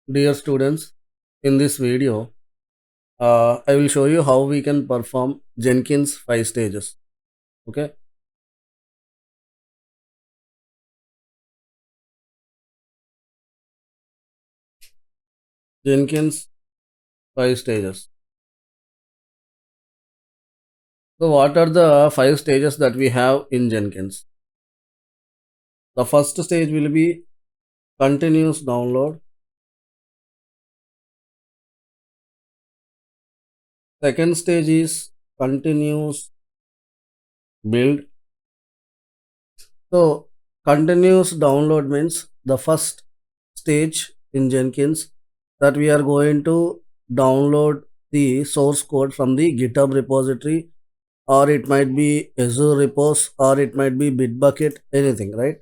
Dear students, in this video, I will show you how we can perform Jenkins 5 stages. Okay, Jenkins 5 stages. So, what are the 5 stages that we have in Jenkins? The first stage will be continuous download. Second stage is continuous build. So, continuous download means the first stage in Jenkins that we are going to download the source code from the GitHub repository, or it might be Azure repos, or it might be Bitbucket, anything, right?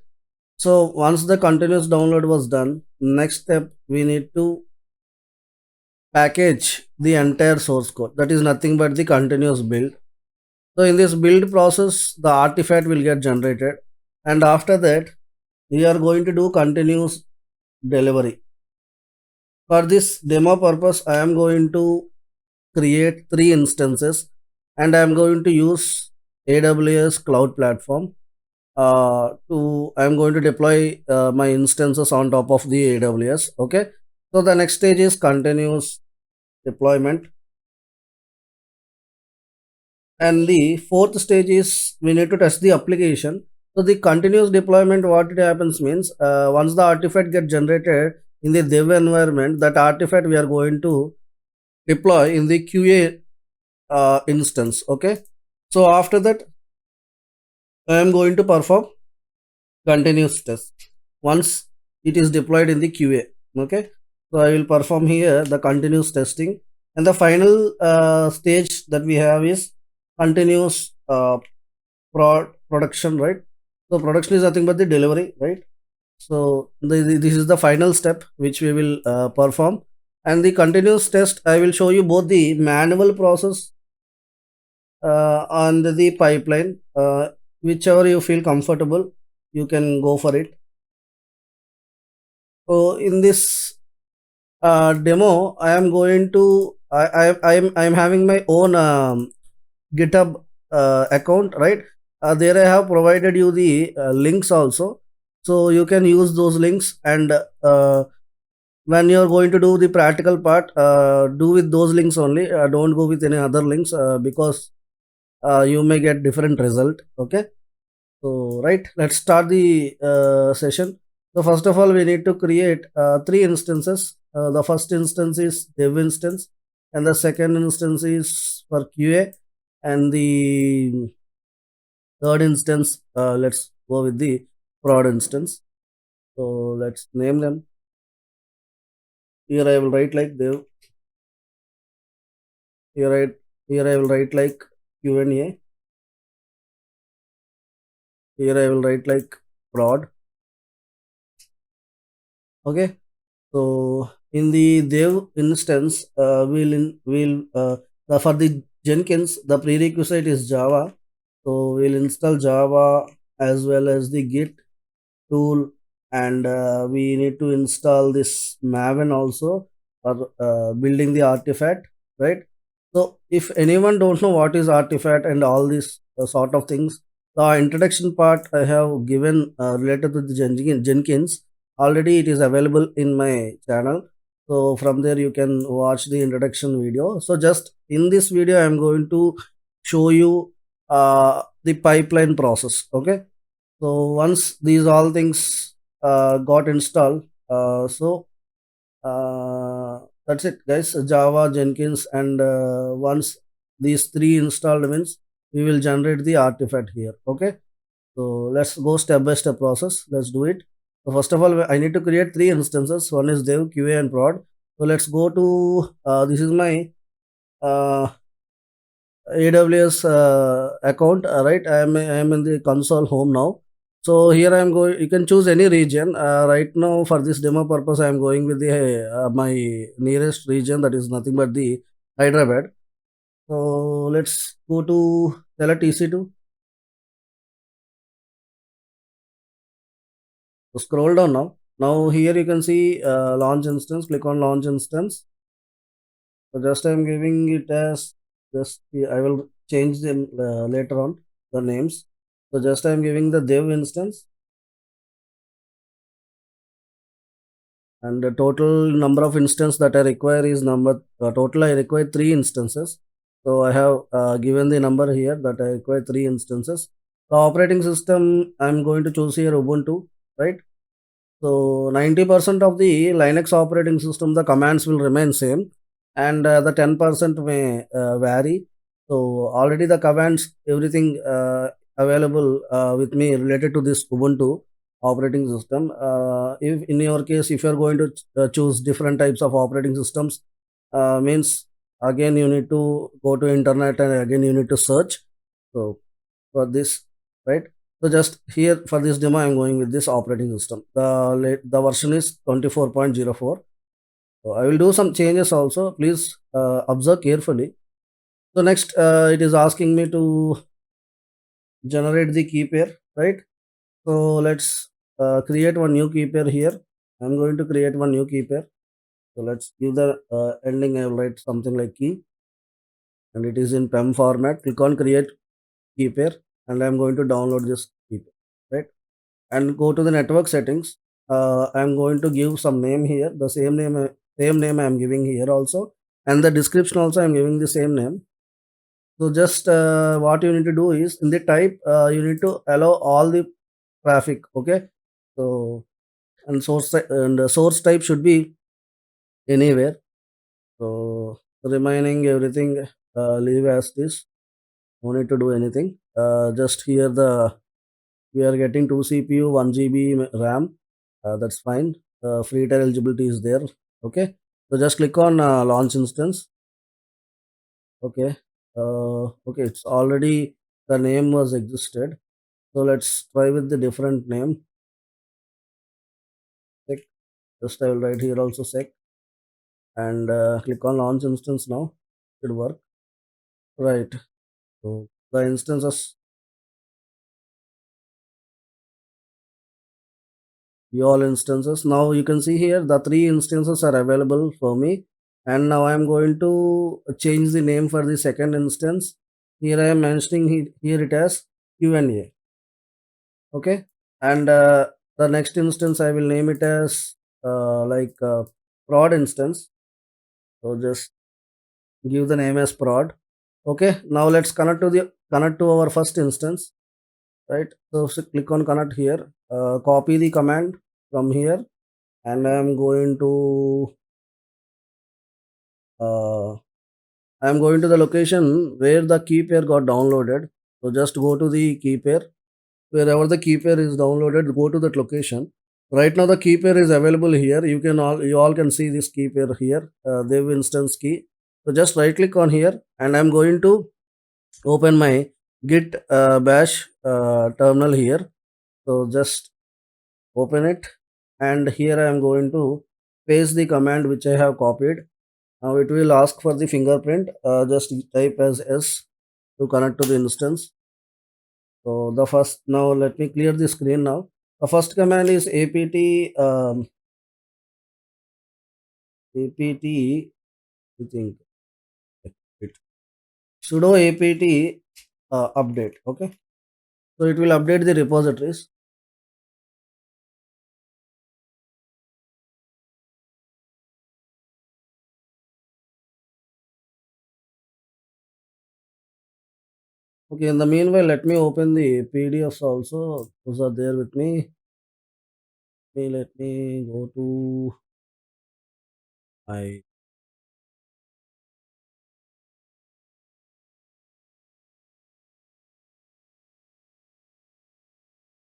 So once the continuous download was done, next step we need to package the entire source code. That is nothing but the continuous build. So in this build process, the artifact will get generated, and after that, we are going to do continuous delivery. For this demo purpose, I am going to create 3 instances, and I am going to use AWS cloud platform to I'm going to deploy my instances on top of the AWS. Okay, so the next stage is continuous deployment, and the fourth stage is we need to test the application. So the continuous deployment, what it happens means, once the artifact get generated in the dev environment, that artifact we are going to deploy in the QA instance. Okay, so after that I am going to perform continuous test once it is deployed in the QA. Okay, so I will perform here the continuous testing, and the final stage that we have is continuous production, right? So production is nothing but the delivery, right? So this is the final step which we will perform, and the continuous test I will show you both the manual process and the pipeline. Whichever you feel comfortable, you can go for it. So in this demo, I am going to I am having my own GitHub account, right? There I have provided you the links also, so you can use those links, and when you are going to do the practical part, do with those links only. Don't go with any other links because you may get different result. Okay, so right, let's start the session. So first of all, we need to create 3 instances. The first instance is dev instance, and the second instance is for QA, and the third instance, let's go with the prod instance. So let's name them. Here I will write like dev. Here I will write like Q&A. Here I will write like prod. Okay. So in the dev instance, for the Jenkins, the prerequisite is Java. So we'll install Java as well as the Git tool, and we need to install this Maven also for building the artifact, right? So if anyone don't know what is artifact and all these sort of things, the introduction part I have given related to the Jenkins. Already it is available in my channel, so from there you can watch the introduction video. So just in this video I am going to show you the pipeline process. Okay, so once these all things got installed, that's it guys, Java, Jenkins, and once these 3 installed means we will generate the artifact here. Okay, so let's go step by step process. Let's do it. So first of all, I need to create 3 instances. One is dev, QA, and prod. So let's go to this is my AWS account, right? I am in the console home now. So here I am going. You can choose any region. Right now, for this demo purpose, I am going with the my nearest region, that is nothing but the Hyderabad. So let's go to select EC2. So scroll down now. Now here you can see launch instance. Click on launch instance. So just I'm giving it as just I will change them later on the names. So just I'm giving the dev instance, and the total number of instance that I require is number total I require three instances. So I have given the number here that I require three instances. The operating system I'm going to choose here Ubuntu, right? So 90% of the Linux operating system, the commands will remain same, and the 10% may vary. So already the commands, everything available with me related to this Ubuntu operating system. If in your case, if you are going to choose different types of operating systems, means again you need to go to internet and again you need to search. So for this, right? So just here for this demo, I'm going with this operating system. The version is 24.04. So I will do some changes also. Please observe carefully. So next, it is asking me to generate the key pair, right? So let's create one new key pair here. I'm going to create one new key pair. So let's give the ending. I will write something like key, and it is in PEM format. Click on create key pair, and I'm going to download this key pair, right? And go to the network settings. I'm going to give some name here. The same name I'm giving here also, and the description also I'm giving the same name. So just what you need to do is in the type you need to allow all the traffic. Okay. So and the source type should be anywhere. So remaining everything leave as this. No need to do anything. Just here the we are getting 2 CPU, 1 GB RAM. That's fine. Free tier eligibility is there. Okay. So just click on launch instance. Okay. Okay. It's already the name was existed. So let's try with the different name. Sec. Just I will write here also sec and click on launch instance now. Should work. Right. So the instances all instances. Now you can see here the three instances are available for me, and now I am going to change the name for the second instance. Here I am mentioning here it as Q&A. Okay, and the next instance I will name it as like prod instance. So just give the name as prod. Okay, now let's connect to our first instance, right? So click on connect here, copy the command from here, and I am going to uh, I am going to the location where the key pair got downloaded. So just go to the key pair. Wherever the key pair is downloaded, go to that location. Right now the key pair is available here. You all can see this key pair here, dev instance key. So just right click on here, and I'm going to open my git bash terminal here. So just open it, and here I am going to paste the command which I have copied. Now it will ask for the fingerprint. Just type as S to connect to the instance. So the first, now let me clear the screen now. The first command is apt apt I think it sudo apt update. Okay, so it will update the repositories. Okay, in the meanwhile, let me open the PDFs also. Those are there with me. Let me go to my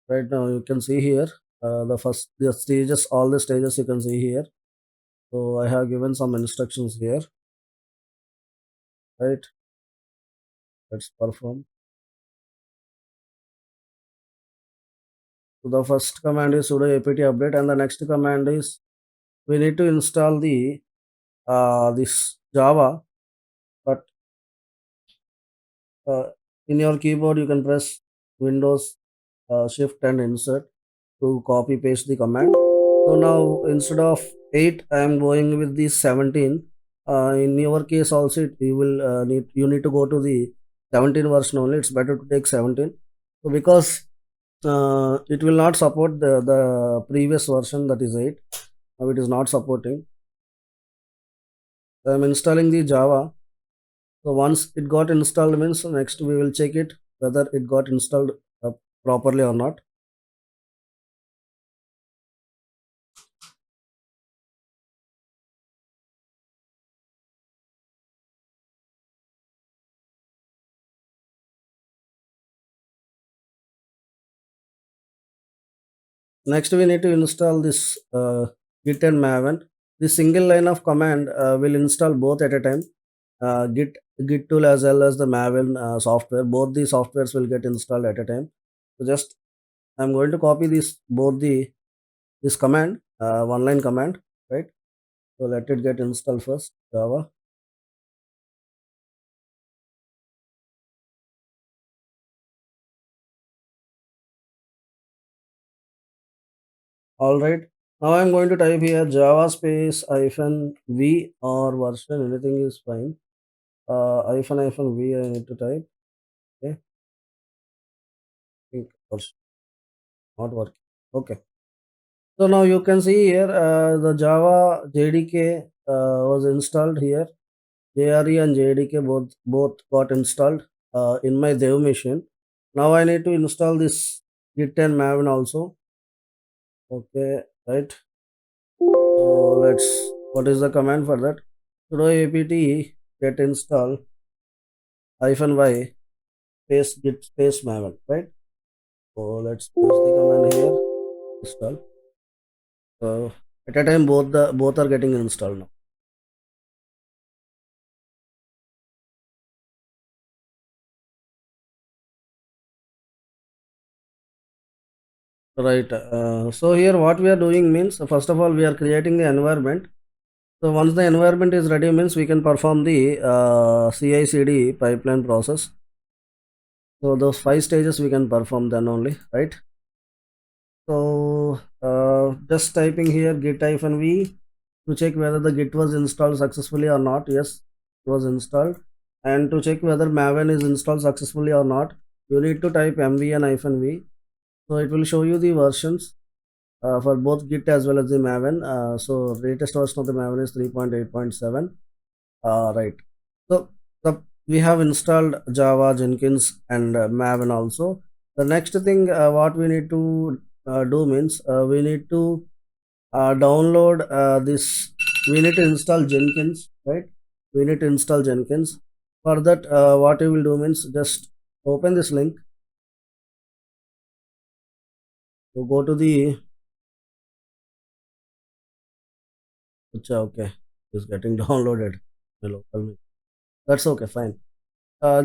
right now. You can see here the stages, all the stages you can see here. So I have given some instructions here, right? Let's perform. So the first command is sudo apt update, and the next command is we need to install the this Java, but uh, in your keyboard you can press Windows Shift and Insert to copy paste the command. So now instead of 8, I am going with the 17. In your case also, you will need to go to the 17 version only. It's better to take 17. So because it will not support the previous version, that is 8. Now it is not supporting. So I'm installing the Java. So once it got installed means next we will check it whether it got installed uh, properly or not. Next, we need to install this Git and Maven. The single line of command will install both at a time. Git tool as well as the Maven software. Both the softwares will get installed at a time. So just I'm going to copy this command, one line command, right? So let it get installed first. Java. All right. Now I'm going to type here Java space hyphen v or version. Anything is fine. Hyphen v. I need to type. Okay. Think version not working. Okay. So now you can see here the Java JDK was installed here. JRE and JDK both got installed in my dev machine. Now I need to install this Git and Maven also. Okay, right. So let's. What is the command for that? Sudo apt get install -y space git space maven. Right. So let's paste the command here. Install. So at a time both are getting installed now. Right. So here what we are doing means first of all we are creating the environment. So once the environment is ready means we can perform the CI/CD pipeline process. So those 5 stages we can perform then only, right? So just typing here git -v to check whether the git was installed successfully or not. Yes, it was installed. And to check whether Maven is installed successfully or not, you need to type mv and -v. So it will show you the versions for both Git as well as the Maven. So latest version of the Maven is 3.8.7. Right. So we have installed Java, Jenkins, and Maven also. The next thing what we need to do means we need to download this. We need to install Jenkins, right? We need to install Jenkins. For that, what you will do means just open this link. So go to the. Okay, it's getting downloaded. Hello, tell me. That's okay, fine.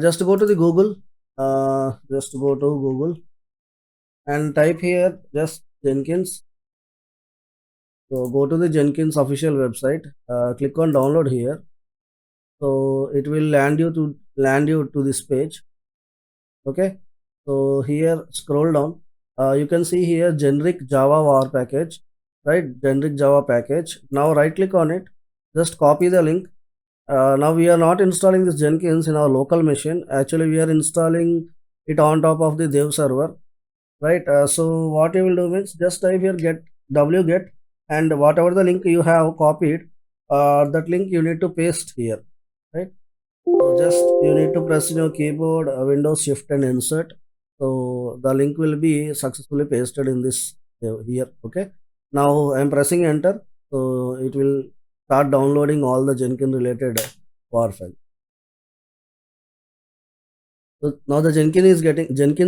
Just go to the Google. Just go to Google and type here just Jenkins. So go to the Jenkins official website. Click on download here. So it will land you to this page. Okay. So here scroll down. You can see here generic Java war package, right? Generic Java package. Now right click on it. Just copy the link. Now we are not installing this Jenkins in our local machine. Actually, we are installing it on top of the dev server, right? So what you will do means just type here get wget and whatever the link you have copied, that link you need to paste here, right? So just you need to press in your keyboard Windows Shift and insert. So the link will be successfully pasted in this here. Okay. Now I am pressing enter. So it will start downloading all the Jenkins related war file. So now the Jenkins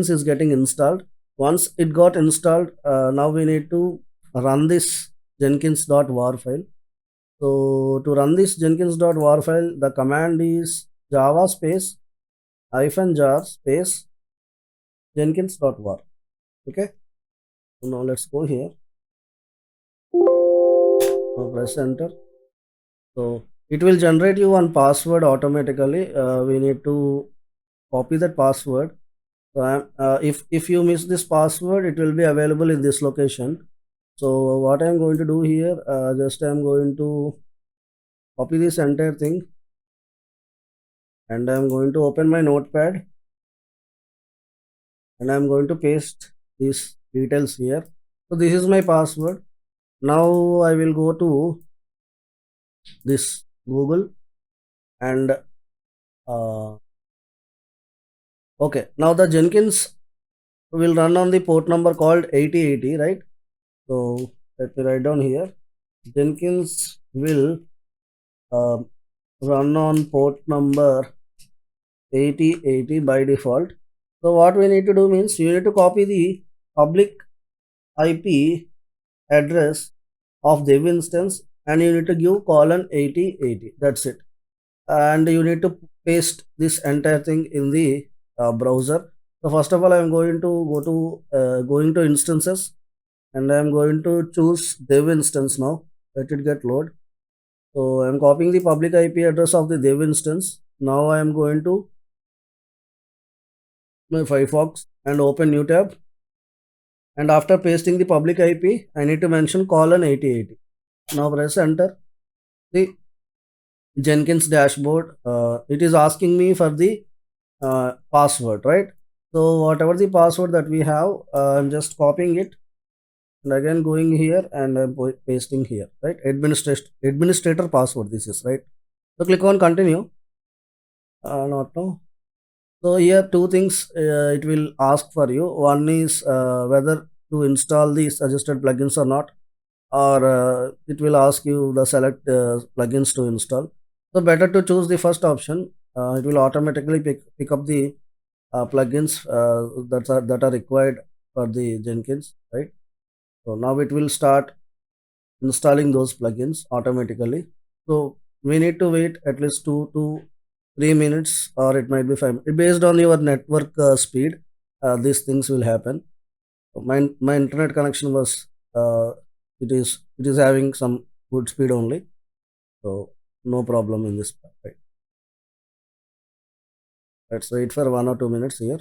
is getting installed. Once it got installed, now we need to run this Jenkins.war file. So to run this Jenkins.war file, the command is java space -jar space Jenkins.war. Okay. So now let's go here. Now press enter. So it will generate you one password automatically. We need to copy that password. So if you miss this password, it will be available in this location. So what I'm going to do here, just I'm going to copy this entire thing, and I'm going to open my notepad, and I'm going to paste these details here. So this is my password. Now I will go to this Google, and okay, now the Jenkins will run on the port number called 8080, right? So let me write down here. Jenkins will uh, run on port number 8080 by default. So what we need to do means you need to copy the public IP address of the instance, and you need to give colon 8080. That's it. And you need to paste this entire thing in the browser. So first of all, I'm going to go to going to instances, and I'm going to choose dev instance now. Let it get load. So I'm copying the public IP address of the dev instance. Now I am going to my Firefox and open new tab. And after pasting the public IP, I need to mention colon 8080. Now press enter. The Jenkins dashboard. It is asking me for the password, right? So whatever the password that we have, I'm just copying it, and again going here, and I'm pasting here, right? Administrator password, this is, right? So click on continue. Not now. So here two things it will ask for you. One is whether to install the suggested plugins or not, or it will ask you the select plugins to install. So better to choose the first option. It will automatically pick up the plugins that are required for the Jenkins, right? So now it will start installing those plugins automatically. So we need to wait at least 2 to 3 minutes, or it might be 5 minutes. Based on your network speed, these things will happen. My internet connection was it is having some good speed only, so no problem in this part, right? Let's wait for 1 or 2 minutes here.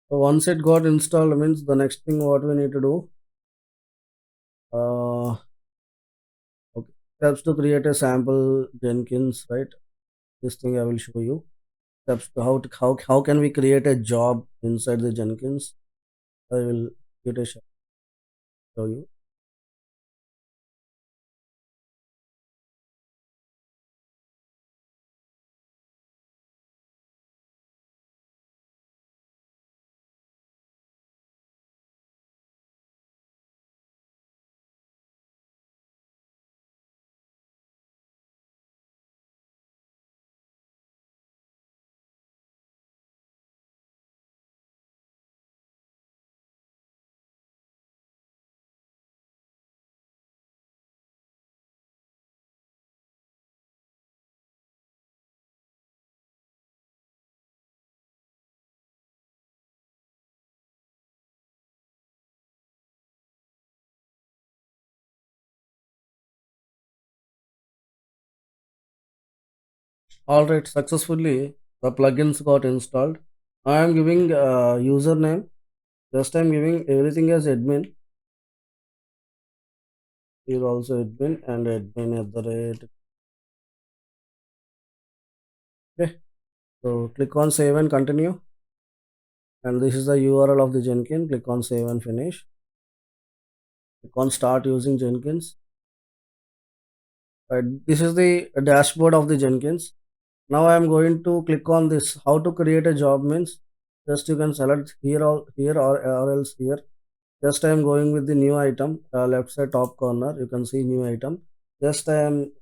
So once it got installed, means the next thing what we need to do, uh, okay, steps to create a sample Jenkins, right? This thing I will show you. Steps to how can we create a job inside the Jenkins. I will get a show you. All right, successfully the plugins got installed. I am giving username. Just I'm giving everything as admin. Here also admin and admin at the rate. Okay, so click on save and continue. And this is the URL of the Jenkins. Click on save and finish. Click on start using Jenkins. Right, this is the dashboard of the Jenkins. Now I am going to click on this. How to create a job means just you can select here or else here. Just I am going with the new item, left side top corner. You can see new item. Just I am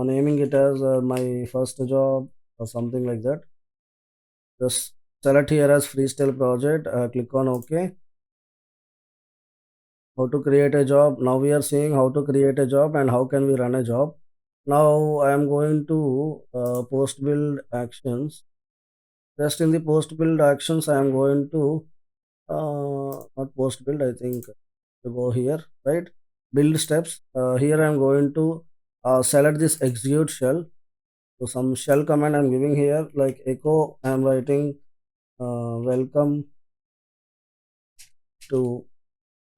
naming it as my first job or something like that. Just select here as freestyle project, click on OK. How to create a job. Now we are seeing how to create a job and how can we run a job. Now I am going to post build actions. Just in the post build actions, I am going to not post build, I think to go here, right? Build steps. Here I am going to select this execute shell. So some shell command I'm giving here, like echo. I am writing welcome to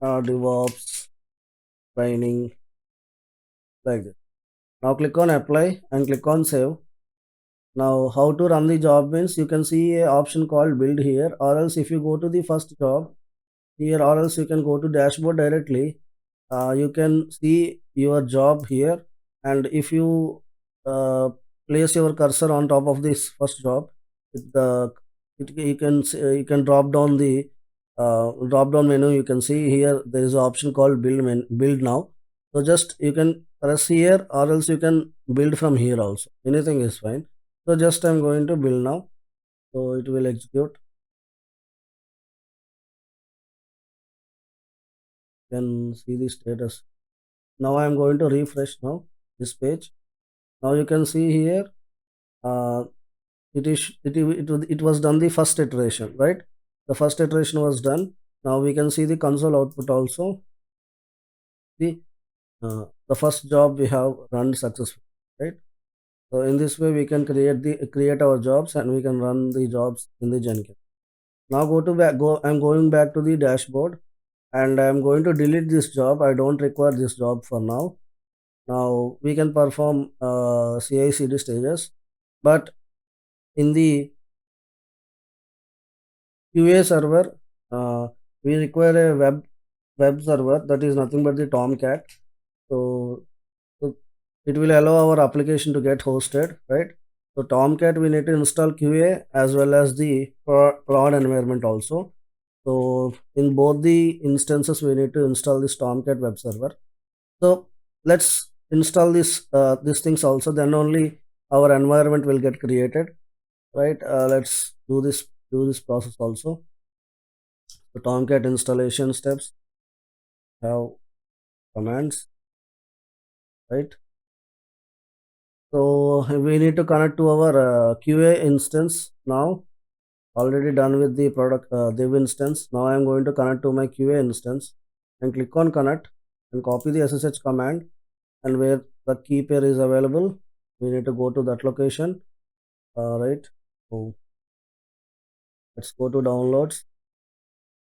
DevOps training, like this. Now click on apply and click on save. Now how to run the job means you can see a option called build here, or else if you go to the first job here, or else you can go to dashboard directly. You can see your job here, and if you uh, place your cursor on top of this first job, you can drop down the drop down menu. You can see here there is an option called build now. So just you can press here, or else you can build from here also. Anything is fine. So just I'm going to build now. So it will execute. You can see the status. Now I am going to refresh now this page. Now you can see here uh, it was done the first iteration, right? The first iteration was done. Now we can see the console output also. The first job we have run successfully, right? So in this way we can create our jobs and we can run the jobs in the Jenkins. Now I'm going back to the dashboard and I'm going to delete this job. I don't require this job for now. Now we can perform CI/CD stages, but in the QA server, we require a web server, that is nothing but the Tomcat. So it will allow our application to get hosted, right? So Tomcat we need to install QA as well as the prod environment also. So in both the instances we need to install this Tomcat web server. So let's install these things also, then only our environment will get created, right? Let's do this process also. The Tomcat installation steps have commands, right? So we need to connect to our QA instance now. Already done with the product dev instance. Now I am going to connect to my QA instance and click on connect and copy the SSH command, and where the key pair is available, we need to go to that location, right? So let's go to downloads,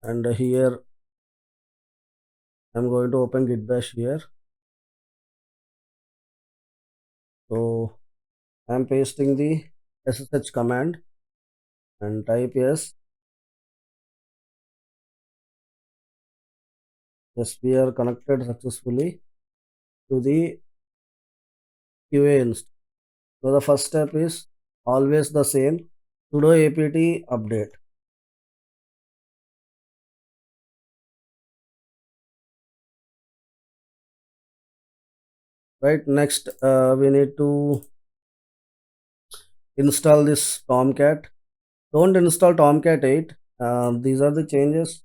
and here I'm going to open git bash here. So I'm pasting the SSH command and type yes. Yes, we are connected successfully to the QA instance. So the first step is always the same, sudo apt update. Right, next we need to install this Tomcat. Don't install Tomcat 8. These are the changes.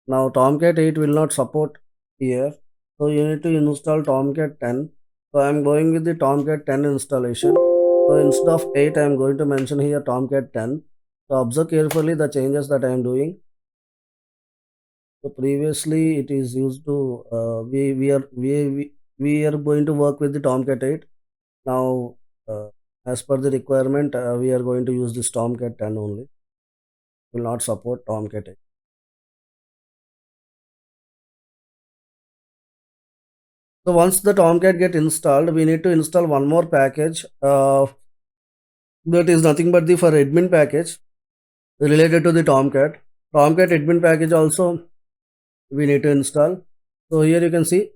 Now Tomcat 8 will not support here. So you need to install Tomcat 10. So I am going with the Tomcat 10 installation. So instead of 8, I am going to mention here Tomcat 10. So observe carefully the changes that I am doing. So previously it is used to we are going to work with the Tomcat 8. Now as per the requirement, we are going to use this Tomcat 10 only. Will not support Tomcat 8. So once the Tomcat get installed, we need to install one more package. That is nothing but the for admin package related to the Tomcat. Tomcat admin package also we need to install. So here you can see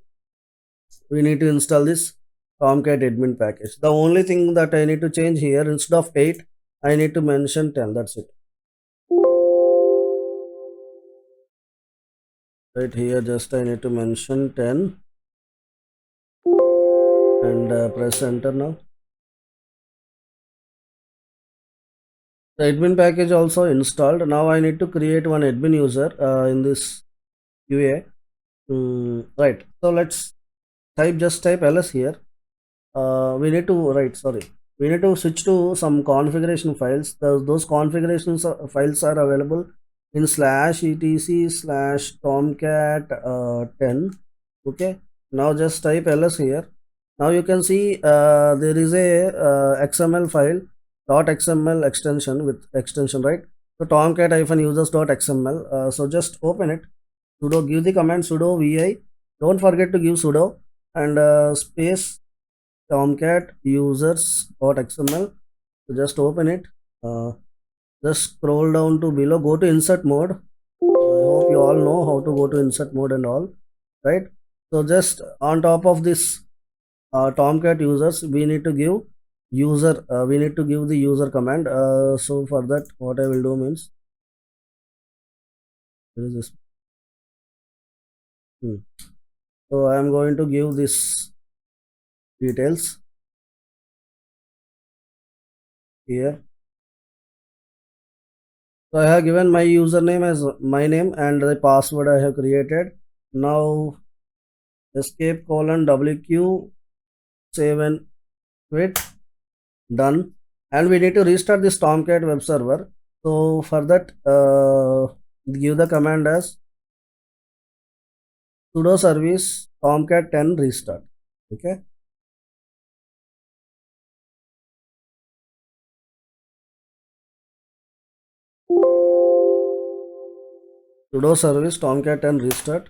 we need to install this Tomcat admin package. The only thing that I need to change here, instead of 8, I need to mention 10. That's it. Right here, just I need to mention 10 and press enter now. The admin package also installed. Now I need to create one admin user in this QA. Right, so let's type ls here. We need to right sorry we need to switch to some configuration files. Those configurations files are available in slash etc slash tomcat 10. Okay, now just type ls here. Now you can see there is a xml file .xml extension with extension, right? So tomcat users .xml. So just open it. Sudo, give the command sudo vi. Don't forget to give sudo and space tomcat users.xml. So just open it. uh, just scroll down to below, go to insert mode. I hope you all know how to go to insert mode and all, right? So just on top of this tomcat users, we need to give user, we need to give the user command. So for that, what I will do means, there is this. Hmm. So I am going to give this details here. So I have given my username as my name and the password I have created. Now escape colon wq save and quit, done. And we need to restart this tomcat web server. So for that, give the command as sudo service tomcat 10 restart. Okay, sudo service tomcat 10 restart.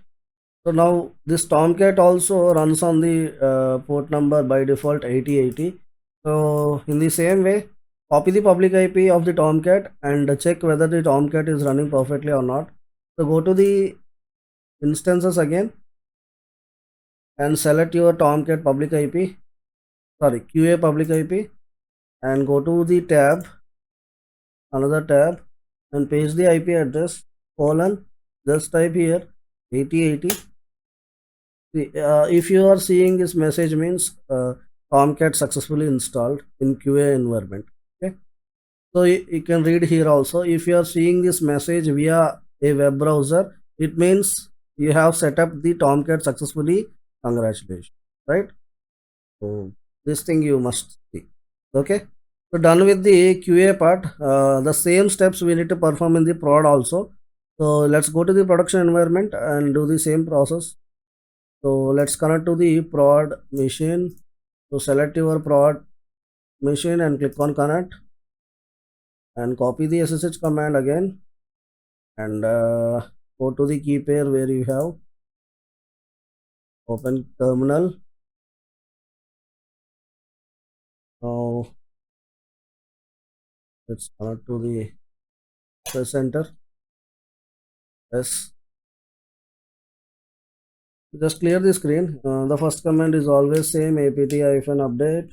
So now this tomcat also runs on the port number by default 8080. So in the same way, copy the public IP of the tomcat and check whether the tomcat is running perfectly or not. So go to the instances again and select your tomcat public IP, sorry QA public IP, and go to the tab, another tab, and paste the IP address colon, just type here 8080. If you are seeing this message means Tomcat successfully installed in QA environment. Okay, so you can read here also. If you are seeing this message via a web browser, it means you have set up the Tomcat successfully. Congratulations, right? So this thing you must see. Okay, so done with the QA part. The same steps we need to perform in the prod also. So let's go to the production environment and do the same process. So let's connect to the prod machine. So select your prod machine and click on connect and copy the SSH command again and go to the key pair where you have open terminal. Now let's connect to the center. Yes, just clear the screen. The first command is always same, apt-update.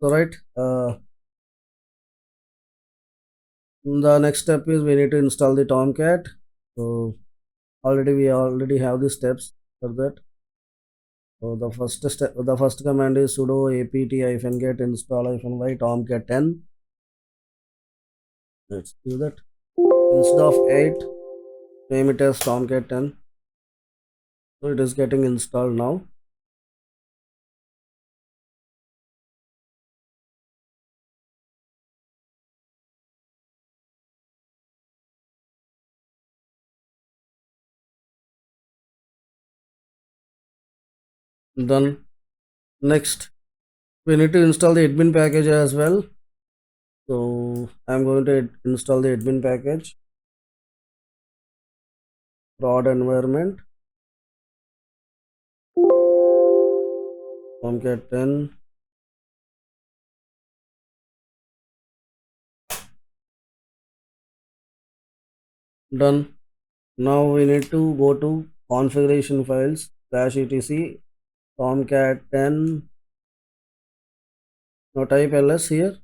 So right, the next step is we need to install the Tomcat. So we already have the steps for that. So the first command is sudo apt-get install-y tomcat 10. Let's do that. Instead of 8, name it as tomcat 10. So it is getting installed now. Then next we need to install the admin package as well. So I'm going to install the admin package, prod environment, tomcat 10. Done. Now we need to go to configuration files /etc tomcat 10. Now type ls here.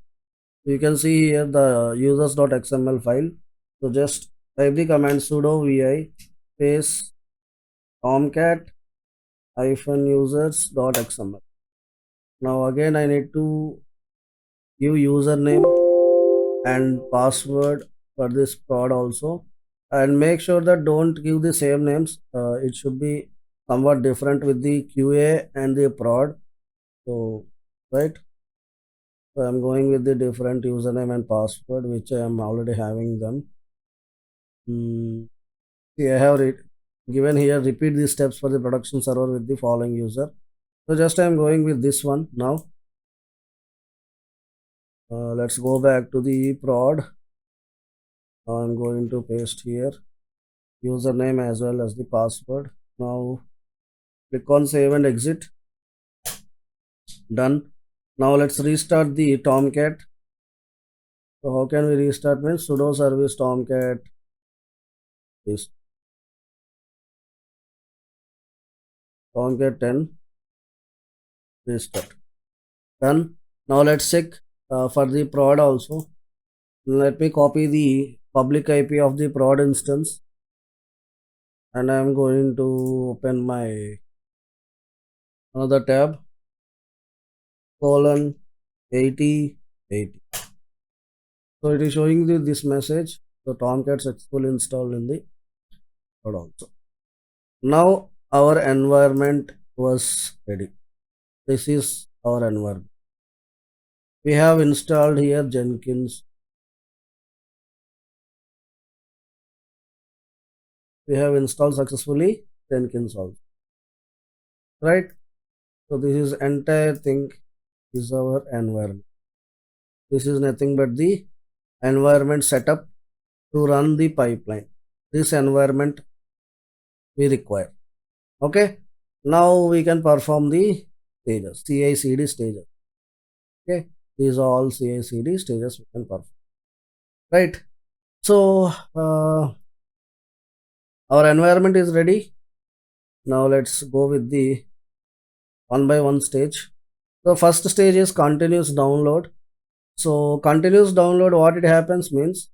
You can see here the users.xml file. So just type the command sudo vi space tomcat hyphen users dot xml. Now again I need to give username and password for this prod also, and make sure that don't give the same names. It should be somewhat different with the qa and the prod. So right, so I'm going with the different username and password which I am already having them. See, I have given here repeat these steps for the production server with the following user. So just I'm going with this one now. Let's go back to the prod. Now I'm going to paste here username as well as the password. Now click on save and exit. Done. Now let's restart the tomcat. So how can we restart? Means sudo service tomcat is tomcat 10 restart. Done. Now let's check for the prod also. Let me copy the public IP of the prod instance, and I am going to open my another tab colon 8080. So it is showing you this message. So tomcat successfully installed in the prod also. Now our environment was ready. This is our environment. We have installed here Jenkins. We have installed successfully Jenkins also. Right? So this is entire thing is our environment. This is nothing but the environment setup to run the pipeline. This environment we require. Okay. Now we can perform the stages, CI/CD stages. Okay. These are all CI/CD stages we can perform. Right. So our environment is ready. Now let's go with the one by one stage. The first stage is continuous download. So continuous download, what it happens means,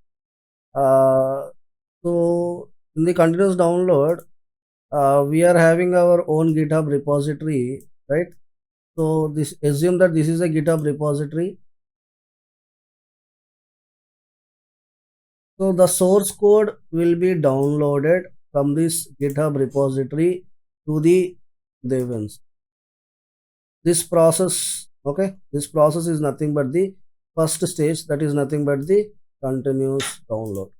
so in the continuous download, we are having our own GitHub repository, right? So this assume that this is a GitHub repository. So the source code will be downloaded from this GitHub repository to the Devins. This process, okay, this process is nothing but the first stage, that is nothing but the continuous download.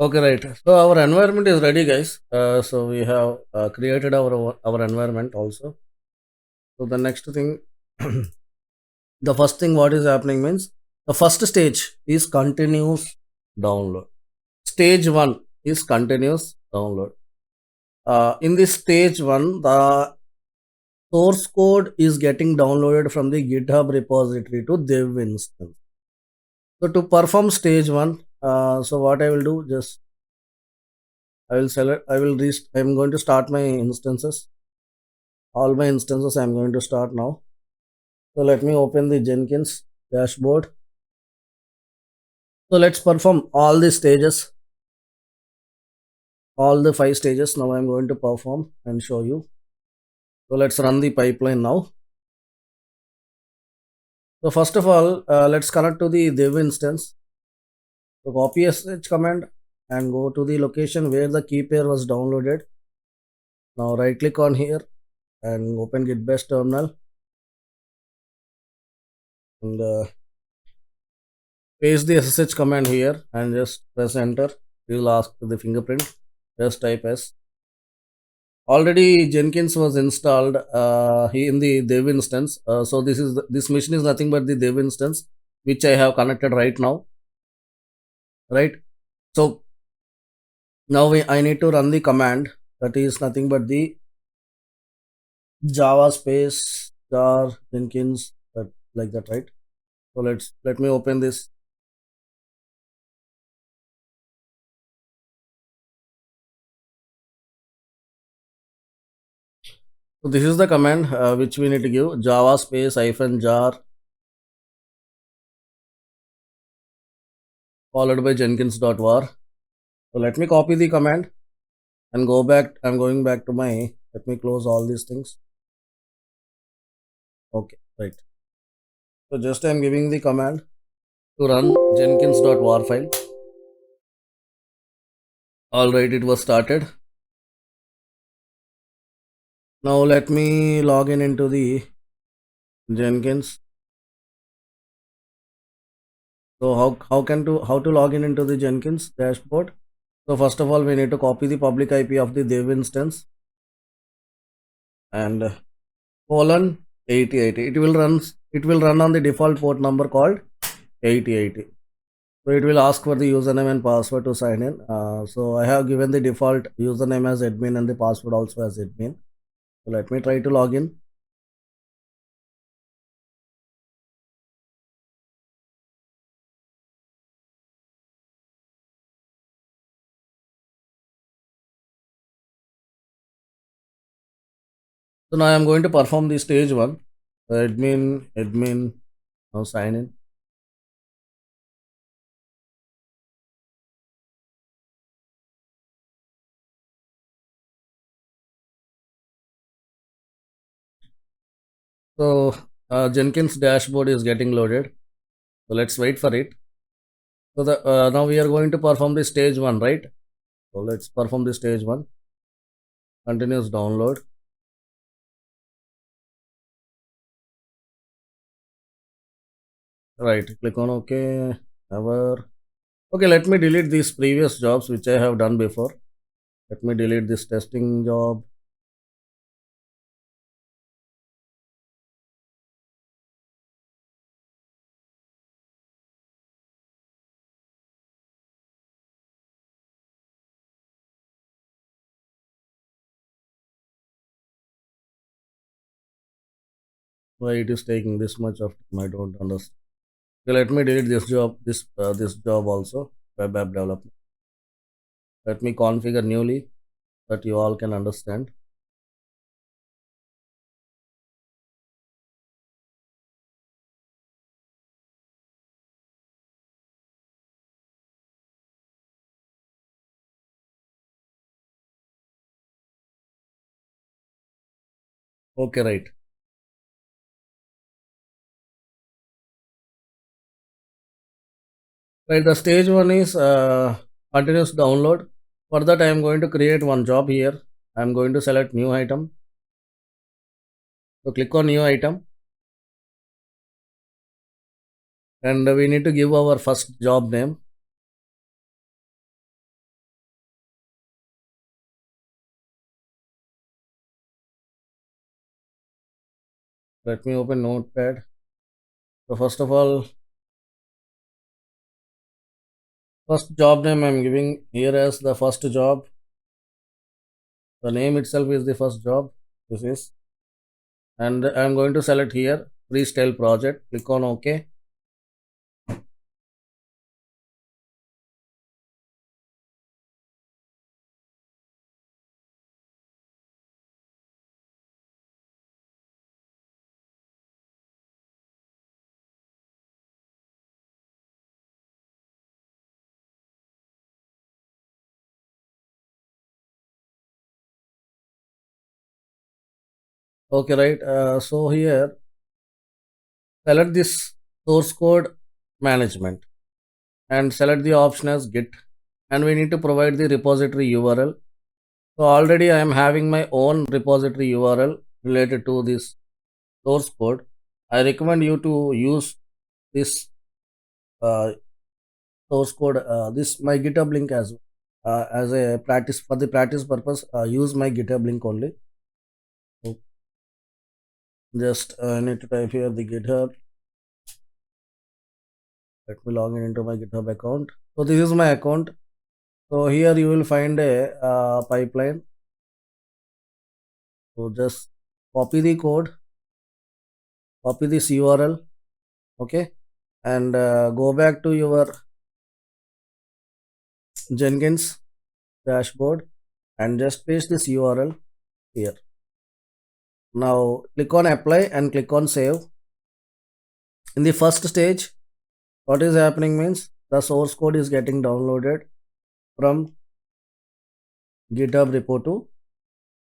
Okay, right. So our environment is ready, guys. So we have created our environment also. So the next thing, the first thing what is happening means the first stage is continuous download. Stage one is continuous download. In this stage one, the source code is getting downloaded from the GitHub repository to dev instance. So to perform stage one, so what I will do, just I will select, I am going to start my instances. All my instances I am going to start now. So let me open the Jenkins dashboard. So let's perform all the stages, all the 5 stages. Now I am going to perform and show you. So let's run the pipeline now. So first of all, let's connect to the dev instance. So copy sh command and go to the location where the key pair was downloaded. Now right click on here and open git bash terminal, and paste the ssh command here and just press enter. It will ask the fingerprint. Just type s. Already Jenkins was installed in the dev instance. So this machine is nothing but the dev instance which I have connected right now. Right. So now I need to run the command, that is nothing but the java space jar Jenkins, like that, right? So let me open this. So this is the command which we need to give, java space hyphen jar followed by Jenkins.var. So let me copy the command and go back. I'm going back to my, let me close all these things. Okay, right. So just I'm giving the command to run Jenkins.var file. All right, it was started. Now let me log in into the Jenkins. So how to log in into the Jenkins dashboard? So first of all, we need to copy the public IP of the dev instance and colon 8080. It will run on the default port number called 8080. So it will ask for the username and password to sign in. So I have given the default username as admin and the password also as admin. So let me try to log in. So now I am going to perform the stage one. Admin, now sign in. So Jenkins dashboard is getting loaded. So let's wait for it. So now we are going to perform the stage one, right? So let's perform the stage one. Continuous download. Right, click on OK. Ever. Okay, let me delete these previous jobs which I have done before. Let me delete this testing job. Why it is taking this much of time? I don't understand. Okay, let me delete this job. This job also. Web app development. Let me configure newly that you all can understand. Okay, right. Right, the stage one is continuous download. For that, I am going to create one job here. I am going to select new item. So click on new item, and we need to give our first job name. Let me open Notepad. So first of all, first job name I am giving here as the first job. The name itself is the first job. This is, and I am going to select here freestyle project. Click on OK. Okay, right. So here select this source code management and select the option as Git, and we need to provide the repository URL. So already I am having my own repository URL related to this source code. I recommend you to use this uh, source code, this my GitHub link as a practice for the practice purpose. Use my GitHub link only. So just I need to type here the GitHub. Let me log in into my GitHub account. So this is my account. So here you will find a pipeline. So just copy the code, copy this URL, okay, and go back to your Jenkins dashboard and just paste this URL here. Now click on apply and click on save. In the first stage, what is happening means the source code is getting downloaded from GitHub repo to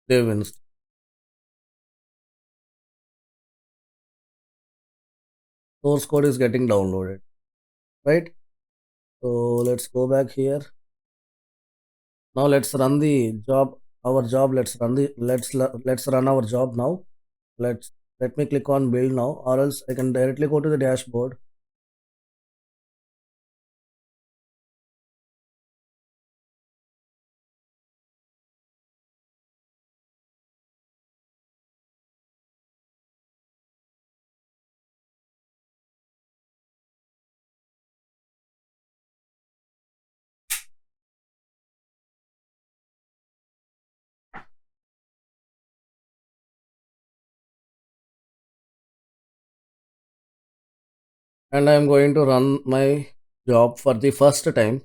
DevInst. Source code is getting downloaded, right? So let's go back here. Now let's run the job. Our job. Let's run our job now. Let me click on build now, or else I can directly go to the dashboard. And I am going to run my job for the first time.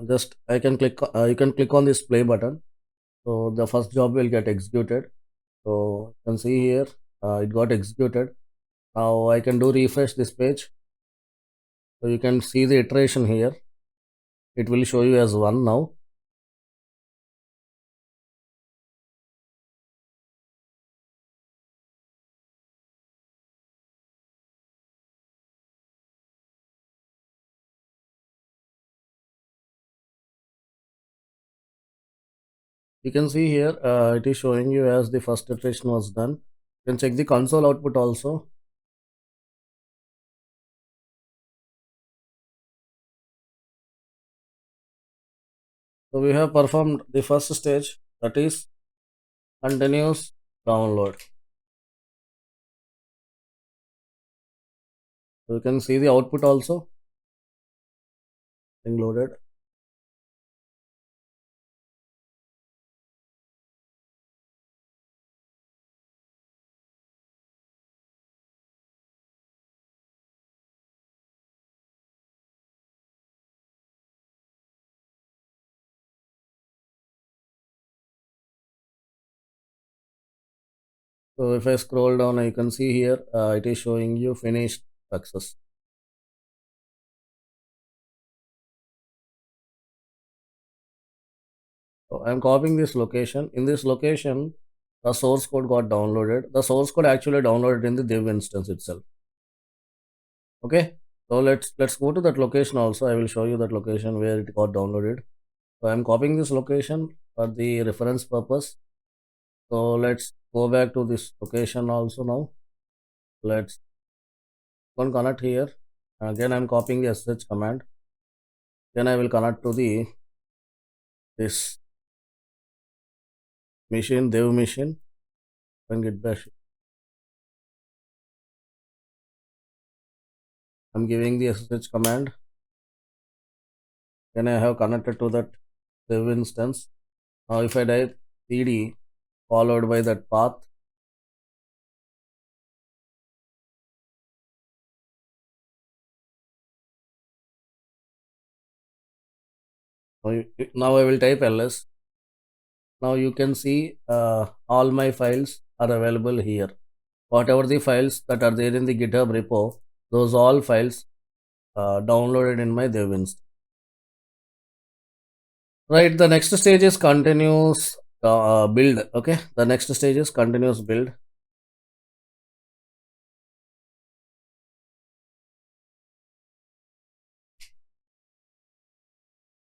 Just I can click. You can click on this play button. So the first job will get executed. So you can see here, it got executed. Now I can do refresh this page. So you can see the iteration here. It will show you as 1 now. You can see here, it is showing you as the first iteration was done. You can check the console output also. So we have performed the first stage, that is continuous download. So you can see the output also being loaded. So if I scroll down, you can see here, it is showing you finished success. So I'm copying this location. In this location, the source code got downloaded. The source code actually downloaded in the dev instance itself. Okay. So let's go to that location also. I will show you that location where it got downloaded. So I'm copying this location for the reference purpose. So let's go back to this location also now. Let's go and connect here. Again, I'm copying the sh command. Then I will connect to the this machine, dev machine, and git bash. I'm giving the sh command. Then I have connected to that dev instance. Now if I type cd followed by that path, now I will type ls. Now you can see all my files are available here. Whatever the files that are there in the GitHub repo, those all files downloaded in my dev instance. Right, the next stage is continuous build. Okay, the next stage is continuous build.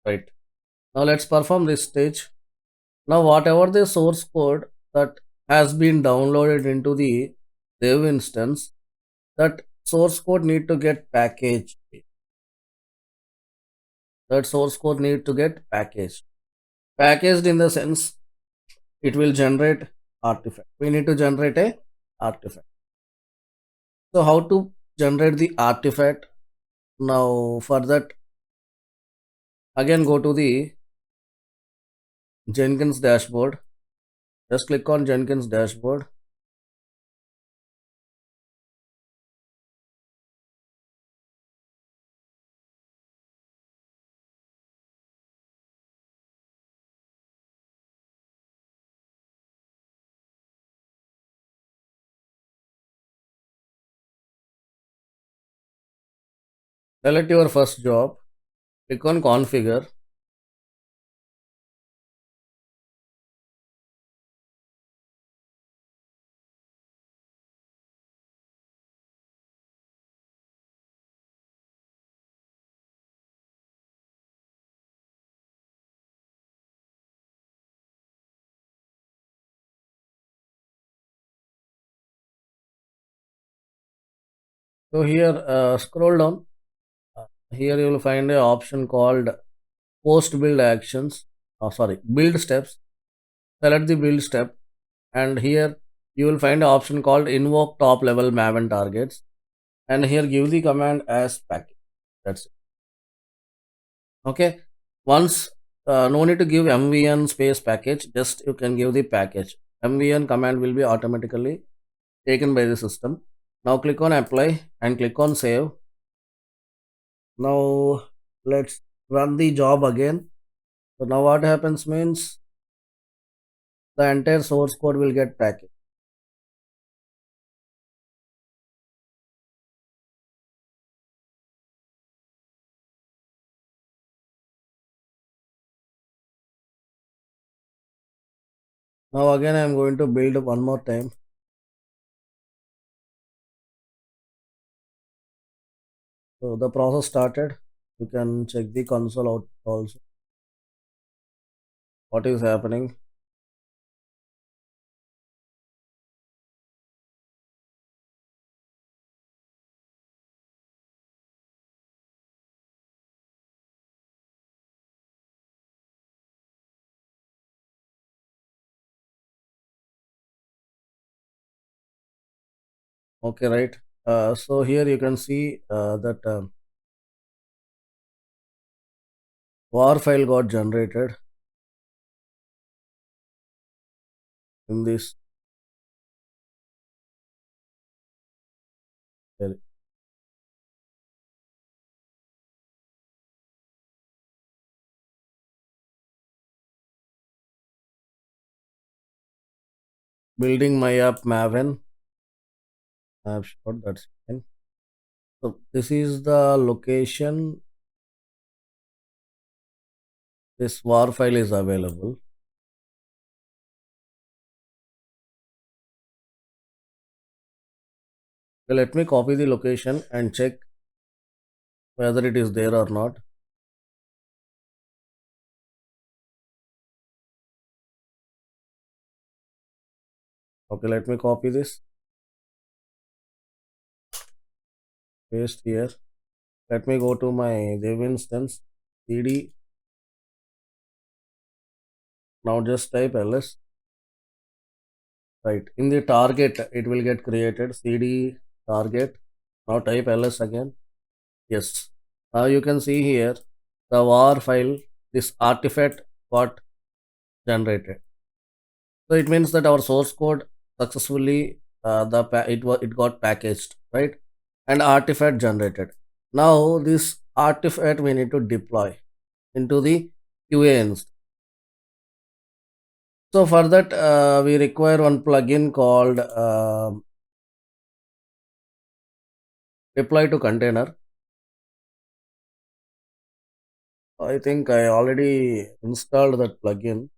Right, now let's perform this stage. Now whatever the source code that has been downloaded into the dev instance, that source code need to get packaged. That source code need to get packaged. Packaged in the sense it will generate artifact. We need to generate a artifact. So how to generate the artifact? Now for that, again go to the Jenkins dashboard. Just click on Jenkins dashboard. Select your first job, click on configure. So here, scroll down. Here you will find a option called post build actions. Sorry, build steps. Select the build step, and here you will find an option called invoke top level Maven targets. And here give the command as package. That's it. Okay. Once no need to give mvn space package. Just you can give the package. Mvn command will be automatically taken by the system. Now click on apply and click on save. Now let's run the job again. So now what happens means the entire source code will get packaged. Now again I am going to build one more time. So the process started. You can check the console out also. What is happening? Okay, right. So here you can see that war file got generated in this area. Building my app Maven. I've showed that's fine. So this is the location this war file is available. So let me copy the location and check whether it is there or not. Okay, let me copy this, paste here. Let me go to my dev instance, cd. Now just type ls. Right, in the target it will get created, cd target. Now type ls again. Yes. Now you can see here the war file, this artifact got generated. So it means that our source code successfully it got packaged, right? And artifact generated. Now this artifact we need to deploy into the QA instance. So for that we require one plugin called deploy to container. I think I already installed that plugin.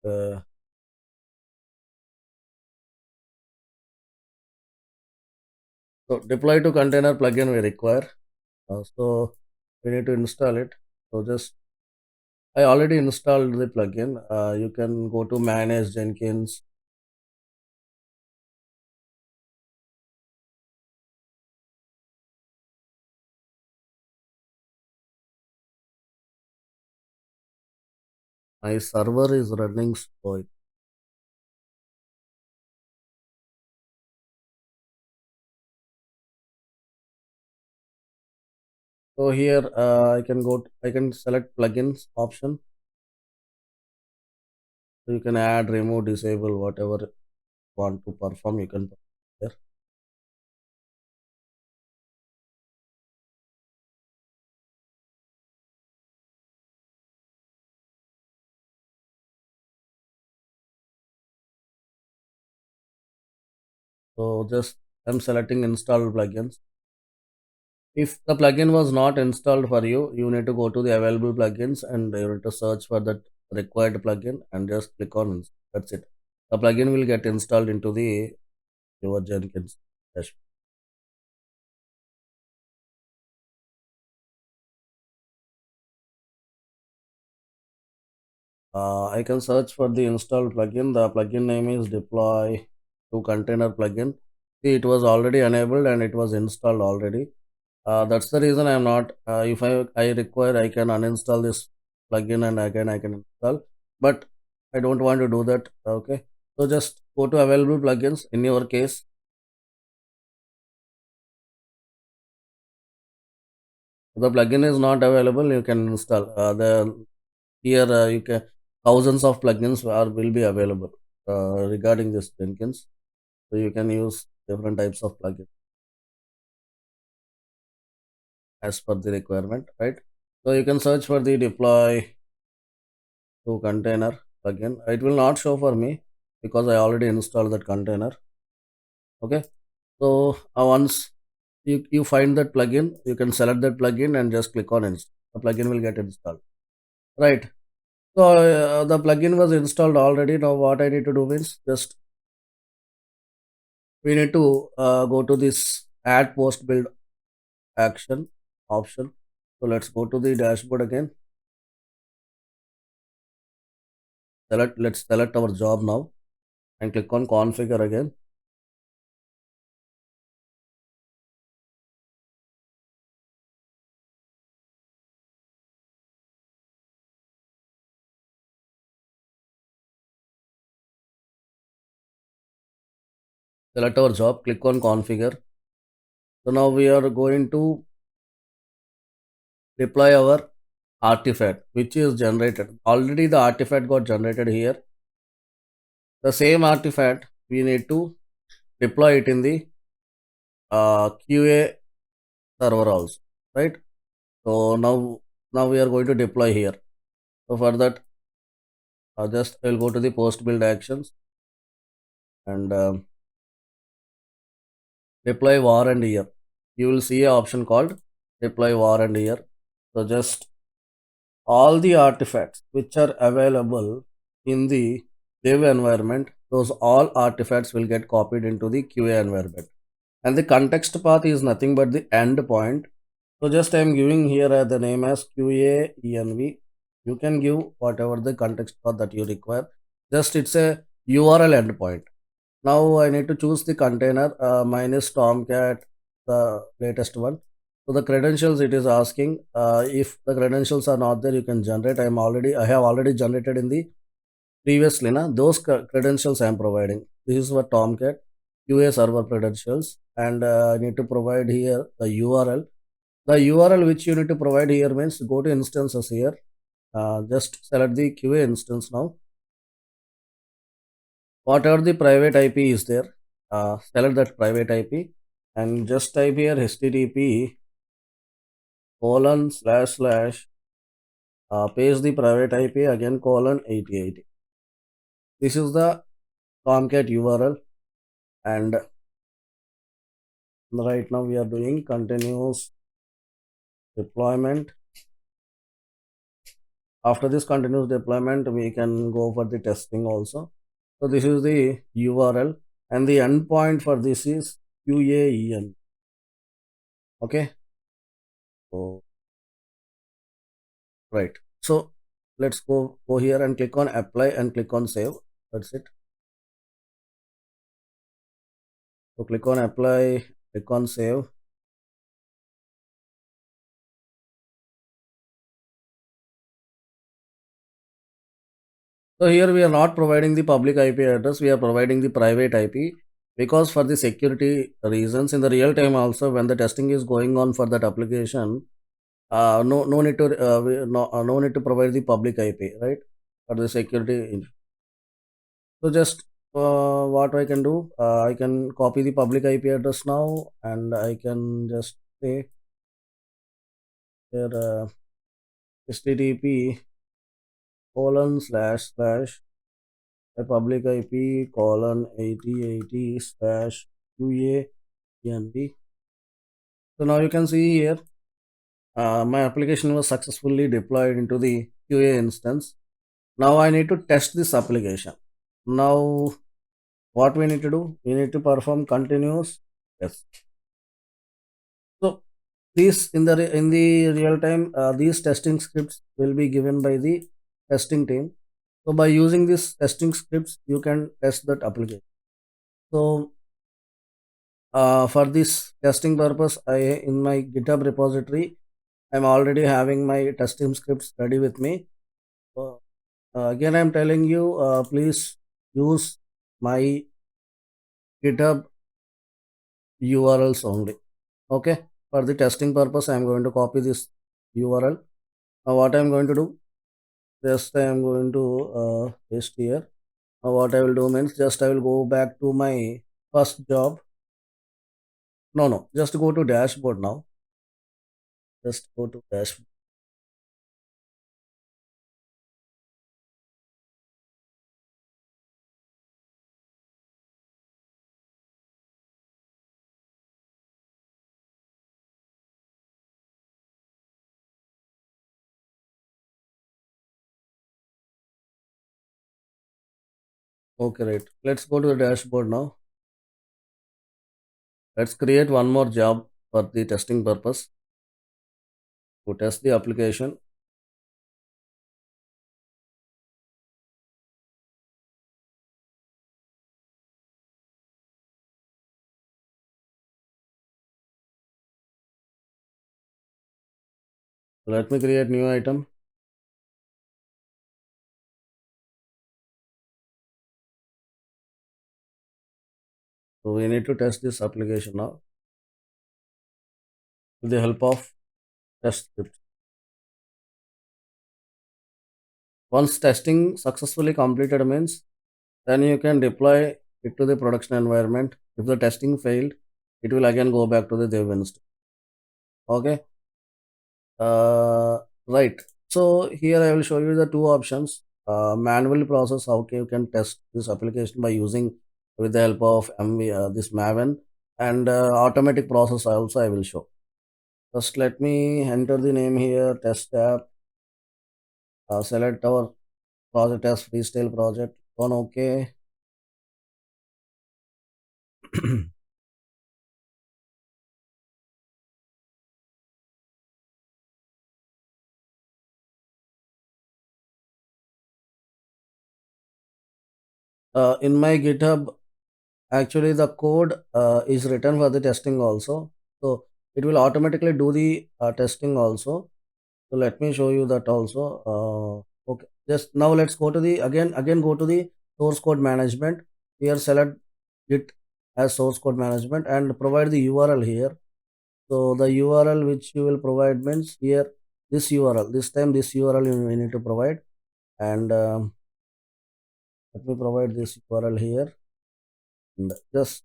Uh, so deploy to container plugin we require. So we need to install it. So just I already installed the plugin. You can go to manage Jenkins. My server is running slow. So here I can select plugins option. So you can add, remove, disable, whatever you want to perform. You can perform there. So just I'm selecting install plugins. If the plugin was not installed for you, you need to go to the available plugins and you need to search for that required plugin and just click on install. That's it. The plugin will get installed into the your Jenkins dashboard. I can search for the installed plugin. The plugin name is deploy to container plugin. See, it was already enabled and it was installed already. That's the reason I'm not. If I require, I can uninstall this plugin and again I can install. But I don't want to do that. Okay. So just go to available plugins. In your case, if the plugin is not available, you can install. The here you can thousands of plugins will be available regarding this Jenkins. So you can use different types of plugins as per the requirement, right? So you can search for the deploy to container plugin. It will not show for me because I already installed that container. Okay. So once you find that plugin, you can select that plugin and just click on install. The plugin will get installed. Right. So the plugin was installed already. Now what I need to do is just we need to go to this add post build action option. So let's go to the dashboard again. Let's select our job now and click on configure again. Select our job, click on configure. So now we are going to deploy our artifact which is generated. Already the artifact got generated here. The same artifact we need to deploy it in the QA server also, right? So now we are going to deploy here. So for that, just I will go to the post build actions and deploy var and year. You will see an option called deploy var and year. So just all the artifacts which are available in the dev environment, those all artifacts will get copied into the QA environment. And the context path is nothing but the endpoint. So just I am giving here the name as QA env. You can give whatever the context path that you require. Just it's a URL endpoint. Now I need to choose the container. Mine is Tomcat, the latest one. So the credentials it is asking. If the credentials are not there, you can generate. I have already generated in the previously. Those credentials I am providing. This is what Tomcat QA server credentials, and I need to provide here the URL. The URL which you need to provide here means go to instances here. Just select the QA instance now. Whatever the private IP is there, select that private IP and just type here http colon slash slash paste the private IP again colon 8080. This is the Tomcat URL, and right now we are doing continuous deployment. After this continuous deployment, we can go for the testing also. So this is the URL and the endpoint for this is QAEN. Okay. So right. So let's go here and click on apply and click on save. That's it. So click on apply, click on save. So here we are not providing the public IP address, we are providing the private IP because for the security reasons in the real time also when the testing is going on for that application, no need to no need to provide the public IP, right? For the security. So just what I can do, I can copy the public IP address now and I can just say here http colon slash slash a public IP colon 8080 slash QA and B. So now you can see here, my application was successfully deployed into the QA instance. Now I need to test this application. Now what we need to do? We need to perform continuous test. So these in the real time, these testing scripts will be given by the testing team. So by using these testing scripts, you can test that application. So for this testing purpose, I in my GitHub repository, I'm already having my testing scripts ready with me. So, again, I'm telling you, please use my GitHub URLs only. Okay, for the testing purpose, I'm going to copy this URL. Now, what I'm going to do? Just I am going to paste here. Now, what I will do means just I will go back to my first job. No, no, just go to dashboard now. Just go to dashboard. Okay, right. Let's go to the dashboard now. Let's create one more job for the testing purpose to test the application. Let me create new item. So we need to test this application now with the help of test script. Once testing successfully completed means then you can deploy it to the production environment. If the testing failed, it will again go back to the dev instance. Okay. Uh, right. So here I will show you the two options. Manual process, how you can test this application by using with the help of this Maven, and automatic process also I will show. Just let me enter the name here, test app, select our project as freestyle project, on OK. In my GitHub, actually the code is written for the testing also. So it will automatically do the testing also. So let me show you that also. Okay, just now let's go to the again go to the source code management. Here select Git as source code management and provide the URL here. So the URL which you will provide means here this URL. This time this URL you need to provide, and let me provide this URL here. And just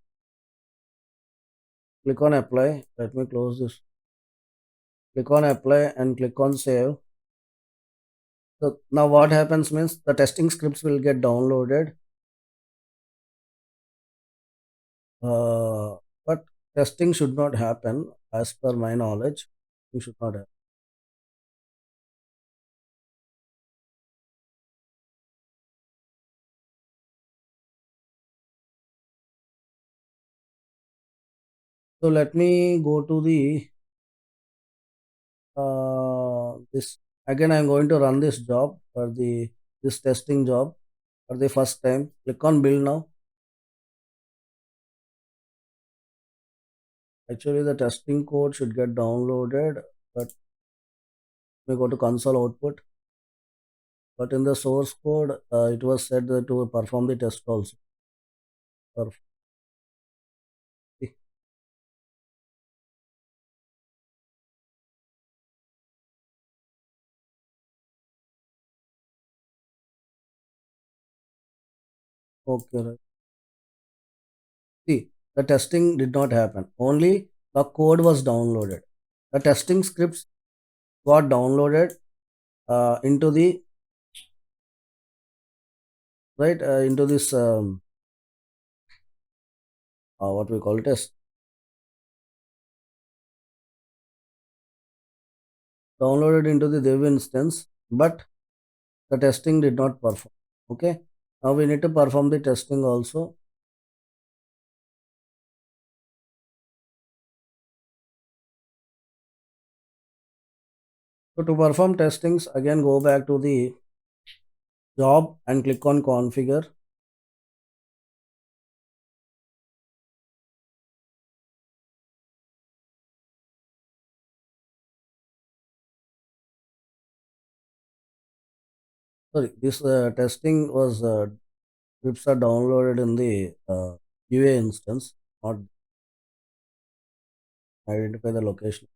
click on apply. Let me close this. Click on apply and click on save. So now what happens means the testing scripts will get downloaded. But testing should not happen as per my knowledge. You should not have. So let me go to the this again. I'm going to run this job for the this testing job for the first time. Click on build now. Actually, the testing code should get downloaded, but we go to console output. But in the source code, it was said that to perform the test also. Perf- Okay, right. See, the testing did not happen. Only the code was downloaded. The testing scripts got downloaded into the right into this what we call test. Downloaded into the dev instance, but the testing did not perform. Okay. Now we need to perform the testing also. So to perform testings, again go back to the job and click on configure. Sorry, this testing was scripts are downloaded in the UA instance, not identify the location.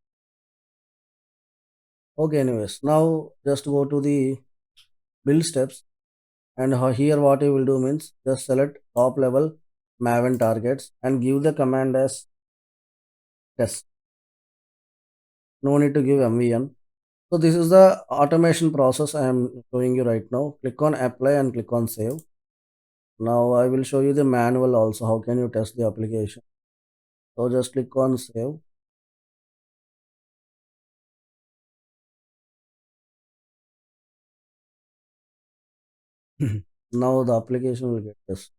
Okay, anyways, now just go to the build steps, and here what you will do means just select top level Maven targets and give the command as test. No need to give MVN. So this is the automation process I am showing you right now. Click on apply and click on save. Now I will show you the manual also. How can you test the application? So just click on save. Now the application will get tested.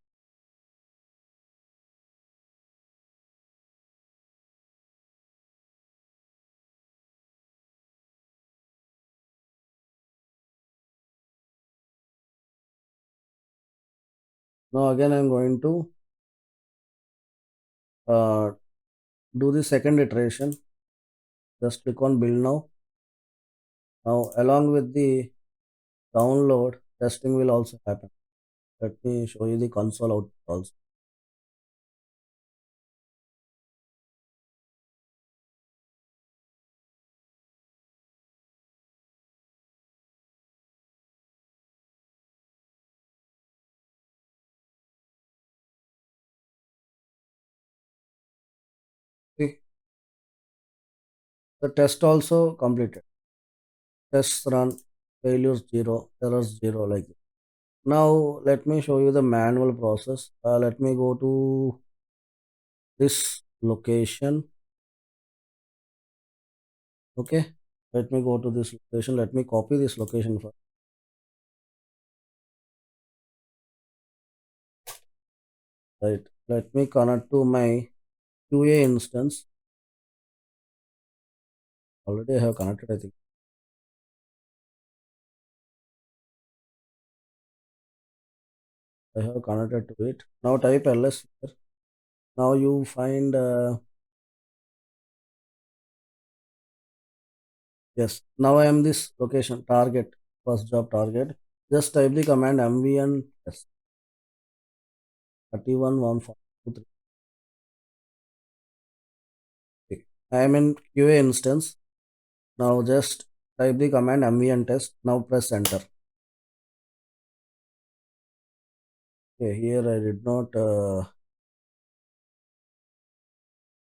Now again I'm going to uh, do the second iteration. Just click on build now. Now along with the download, testing will also happen. Let me show you the console output also. See, the test also completed. Tests run, failures 0, errors 0 like this. Now let me show you the manual process. Let me go to this location. Okay. Let me go to this location. Let me copy this location first. Right. Let me connect to my QA instance. Already I have connected, I think. I have connected to it. Now type ls here. Now you find yes. Now I am this location target, first job target. Just type the command mvn test 311423. I am in QA instance. Now just type the command mvn test. Now press enter. Okay, here I did not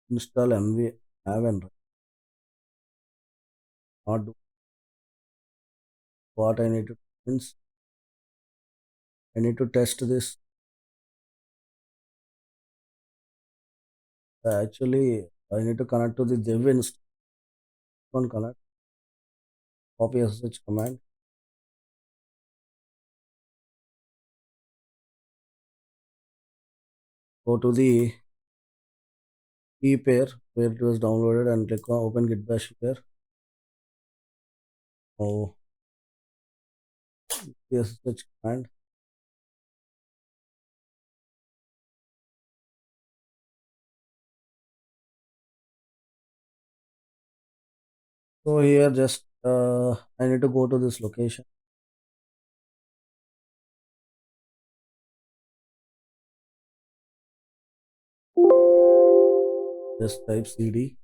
install mv haven't not do what I need to means I need to test this. Actually, I need to connect to the dev instance. On connect, copy SSH command. Go to the key pair where it was downloaded and click on open git bash here. Oh, the SSH command. So here just I need to go to this location. Just type cd.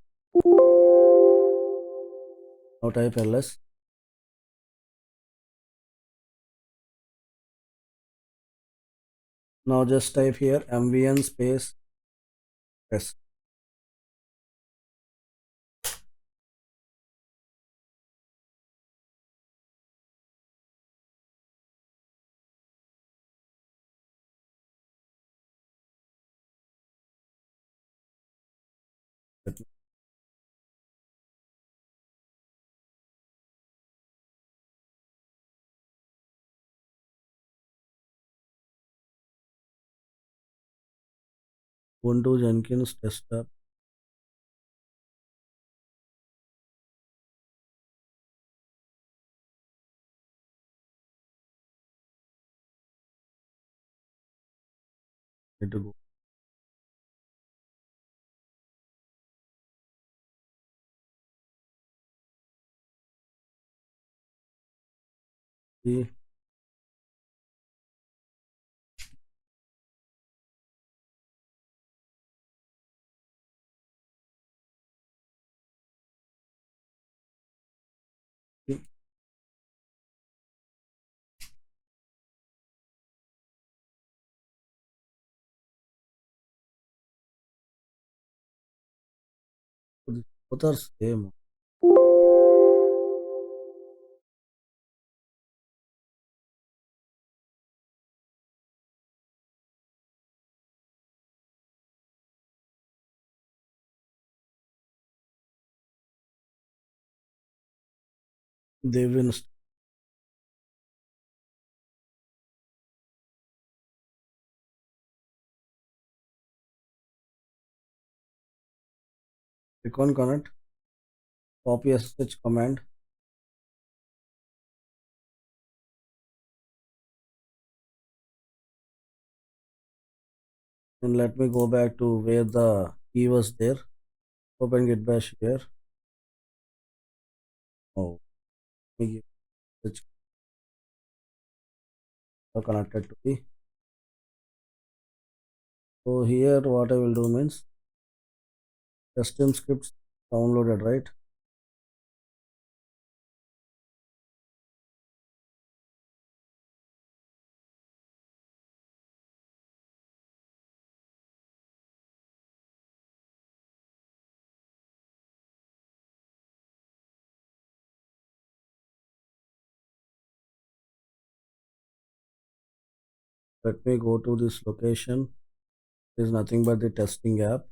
Now type ls. Now just type here mvn space test. Let me Ubuntu Jenkins desktop. Need to go. See both are same. They will click on connect, copy SSH command, and let me go back to where the key was there. Open git bash here. Oh, let me give SSH connected to the. So here what I will do means custom scripts downloaded, right? Let me go to this location. It is nothing but the testing app.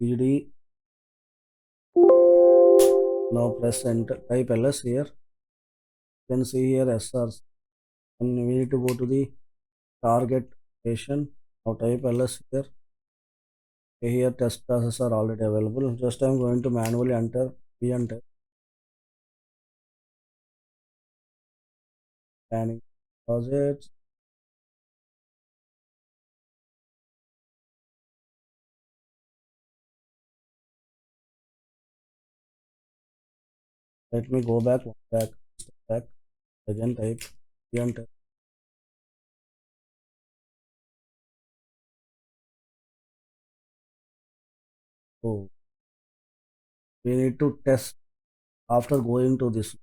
PD. Now press enter. Type ls here. You can see here SR, and we need to go to the target location. Now type ls here. Okay, here test classes are already available. Just I'm going to manually enter p and test planning projects. Let me go back, back again. Type p and test. So we need to test after going to this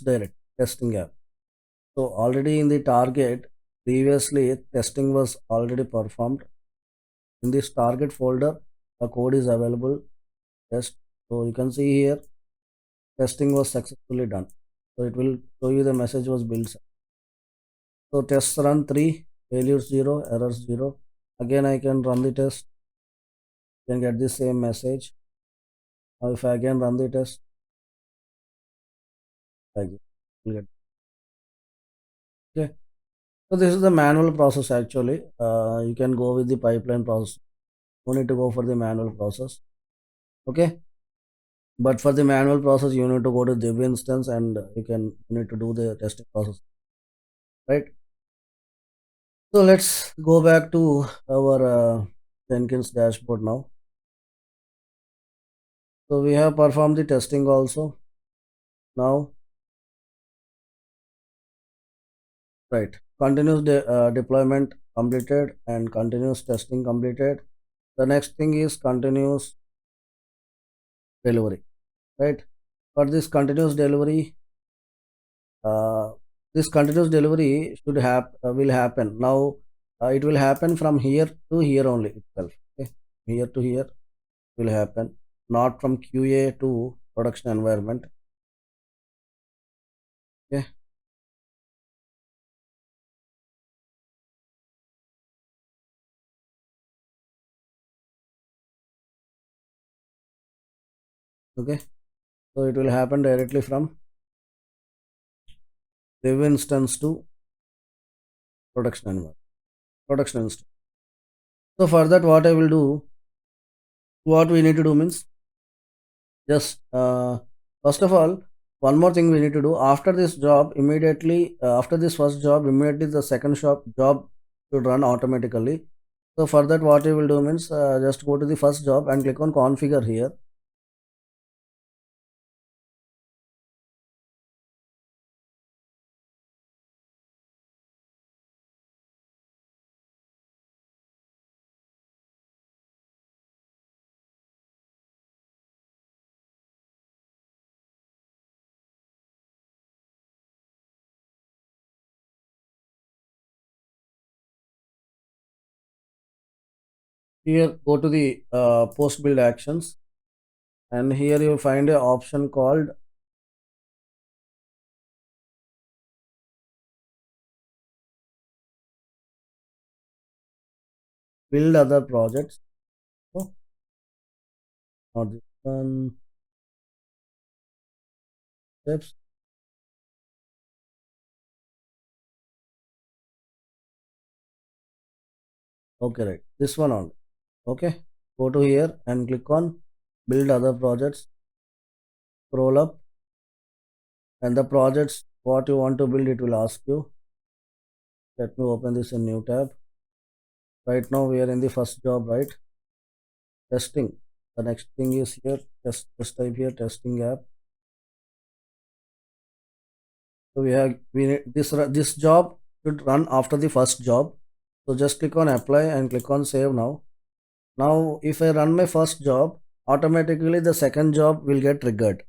direct testing app. So already in the target, previously testing was already performed. In this target folder, the code is available. Test. So you can see here, testing was successfully done. So it will show you the message was built. So test run 3, failure 0, error 0. Again, I can run the test. Can get the same message. Now if I again run the test, I will get. Okay. So this is the manual process actually. You can go with the pipeline process. No need to go for the manual process. Okay. But for the manual process, you need to go to div instance and you need to do the testing process, right? So let's go back to our Jenkins dashboard now. So we have performed the testing also. Now, right, continuous deployment completed and continuous testing completed. The next thing is continuous delivery, right? For uh, this continuous delivery will happen now. It will happen from here to here only itself. Okay, here to here will happen, not from QA to production environment. Okay, Okay, so it will happen directly from dev instance to production environment, production instance. So for that, what I will do, what we need to do means just first of all, one more thing we need to do after this job immediately. After this first job, immediately the second job should run automatically. So for that, what we will do means just go to the first job and click on configure here. Here, go to the post build actions, and here you will find a option called build other projects. Oh, not this one. Steps. Okay, right. This one on. Okay. Go to here and click on build other projects. Scroll up, and the projects what you want to build, it will ask you. Let me open this in new tab. Right now we are in the first job, right? Testing. The next thing is here. Just type here testing app. So we need this job should run after the first job. So just click on apply and click on save now. Now if I run my first job, automatically the second job will get triggered.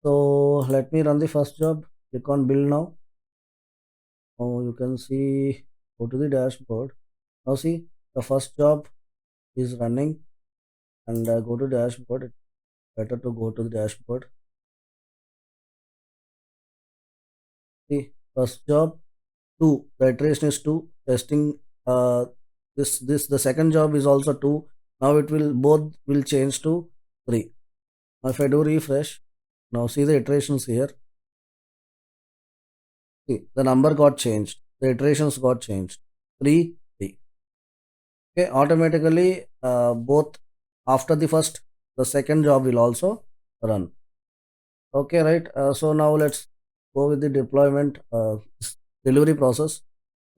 So let me run the first job. Click on build now. Now you can see, go to the dashboard. Now see the first job is running, and go to dashboard. It's better to go to the dashboard. See first job 2, the iteration is 2, testing this the second job is also 2. Now it will both will change to 3. Now if I do refresh, now see the iterations here. See the number got changed, the iterations got changed. 3 3. Okay, automatically both after the first, the second job will also run. Okay, right. So now let's go with the deployment delivery process.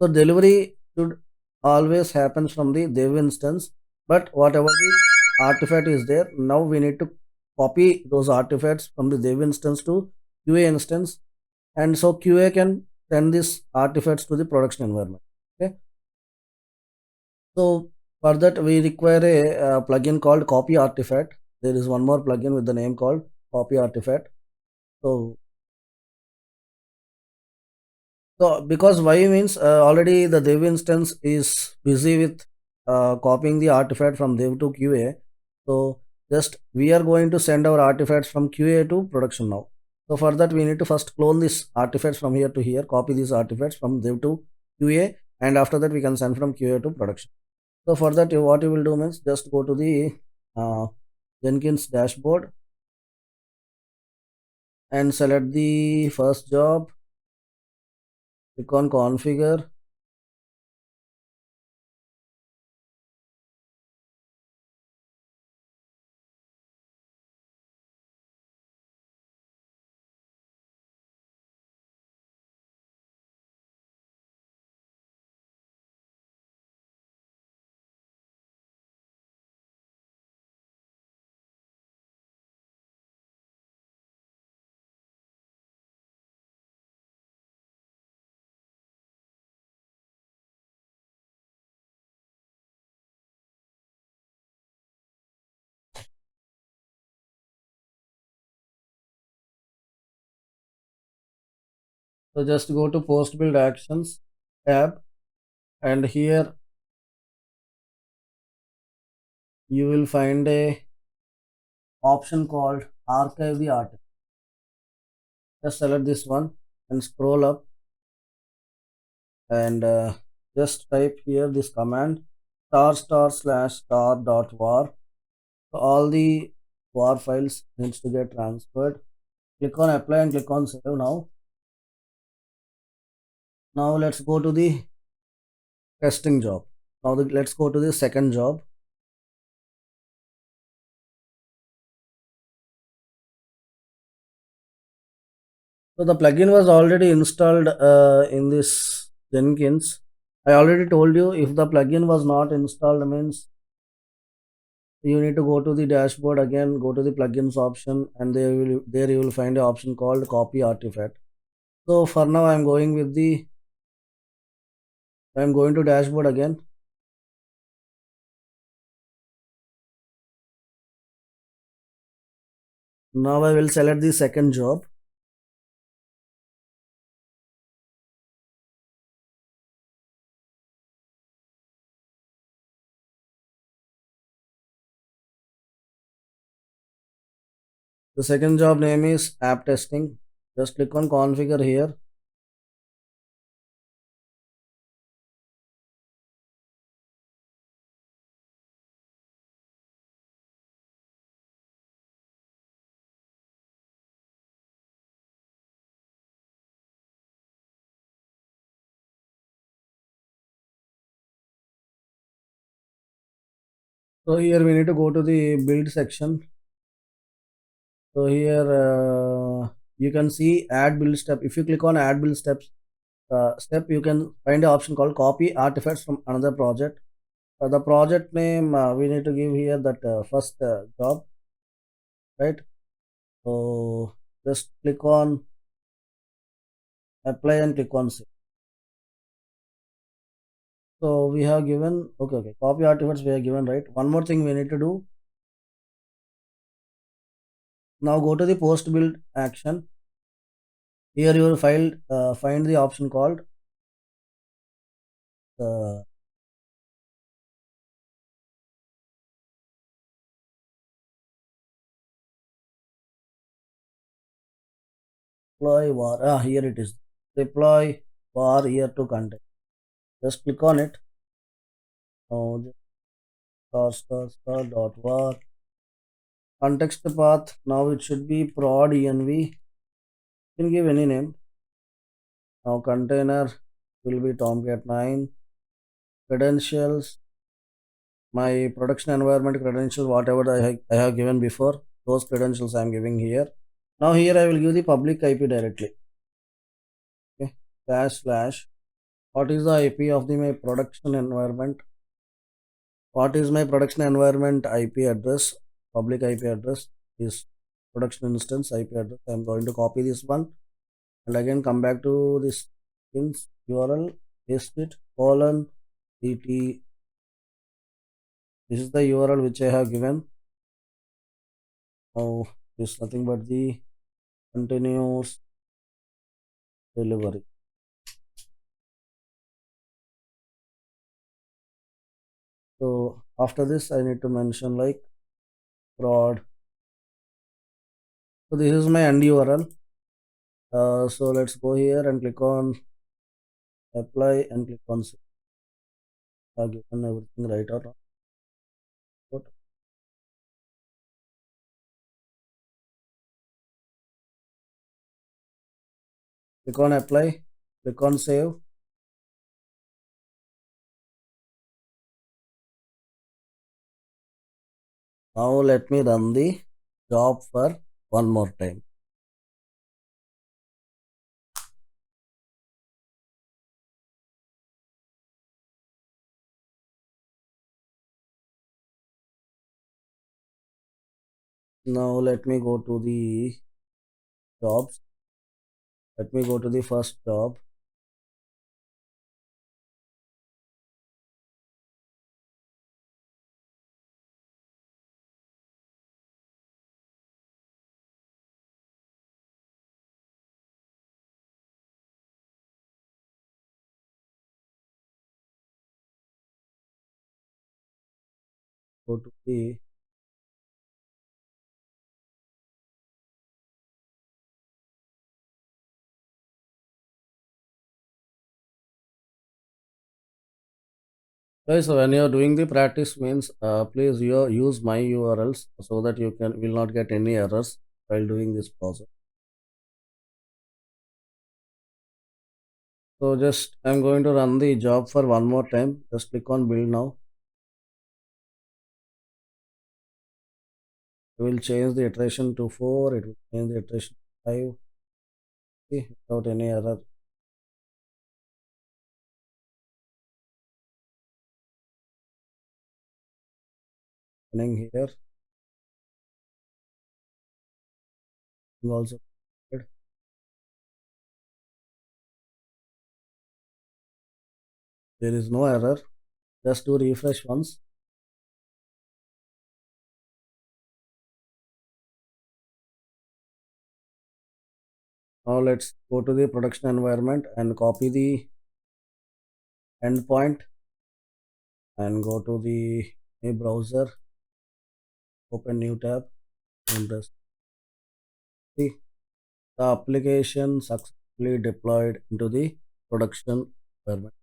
So delivery should always happens from the dev instance, but whatever the artifact is there, now we need to copy those artifacts from the dev instance to QA instance, and so QA can send these artifacts to the production environment. Okay. So for that we require a plugin called copy artifact. There is one more plugin with the name called copy artifact. So because why means already the dev instance is busy with copying the artifact from dev to QA. So just we are going to send our artifacts from QA to production now. So for that we need to first clone these artifacts from here to here, copy these artifacts from dev to QA, and after that we can send from QA to production. So for that what you will do means just go to the Jenkins dashboard and select the first job, click on configure. So just go to post build actions tab, and here you will find a option called archive the artifact. Just select this one and scroll up, and just type here this command */** dot var. So all the war files needs to get transferred. Click on apply and click on save now. Now let's go to the testing job. Now let's go to the second job. So the plugin was already installed in this Jenkins. I already told you if the plugin was not installed means you need to go to the dashboard again, go to the plugins option, and there you will find an option called copy artifact. So for now I'm going to dashboard again. Now I will select the second job. The second job name is app testing. Just click on configure here. So here we need to go to the build section. So here you can see add build step. If you click on add build steps step, you can find an option called copy artifacts from another project. The project name we need to give here that first job, right? So just click on apply and click on save. So we have given okay, copy artifacts we have given, right? One more thing we need to do. Now go to the post build action. Here you will find the option called uh, deploy var. Here it is. Deploy var here to content. Just click on it. Now dot var context path. Now it should be prod env. You can give any name. Now container will be Tomcat 9. Credentials, my production environment credentials, whatever I have given before, those credentials I am giving here. Now here I will give the public IP directly. Okay, slash. What is the IP of my production environment? What is my production environment IP address? Public IP address is production instance IP address. I am going to copy this one and again come back to this URL, paste it, colon, dt. This is the URL which I have given. Now this is nothing but the continuous delivery. So after this I need to mention like prod. So this is my end URL. So let's go here and click on apply and click on save. I've given everything right or not. Click on apply, click on save. Now let me run the job for one more time. Now let me go to the jobs. Let me go to the first job. Go to the Okay, so when you're doing the practice means please you use my URLs so that you can will not get any errors while doing this process. So just I'm going to run the job for one more time. Just click on build now. It will change the iteration to 4. It will change the iteration to 5. See, without any error happening here. Also there is no error. Just do refresh once. Now let's go to the production environment and copy the endpoint and go to the new browser, open new tab and just see the application successfully deployed into the production environment.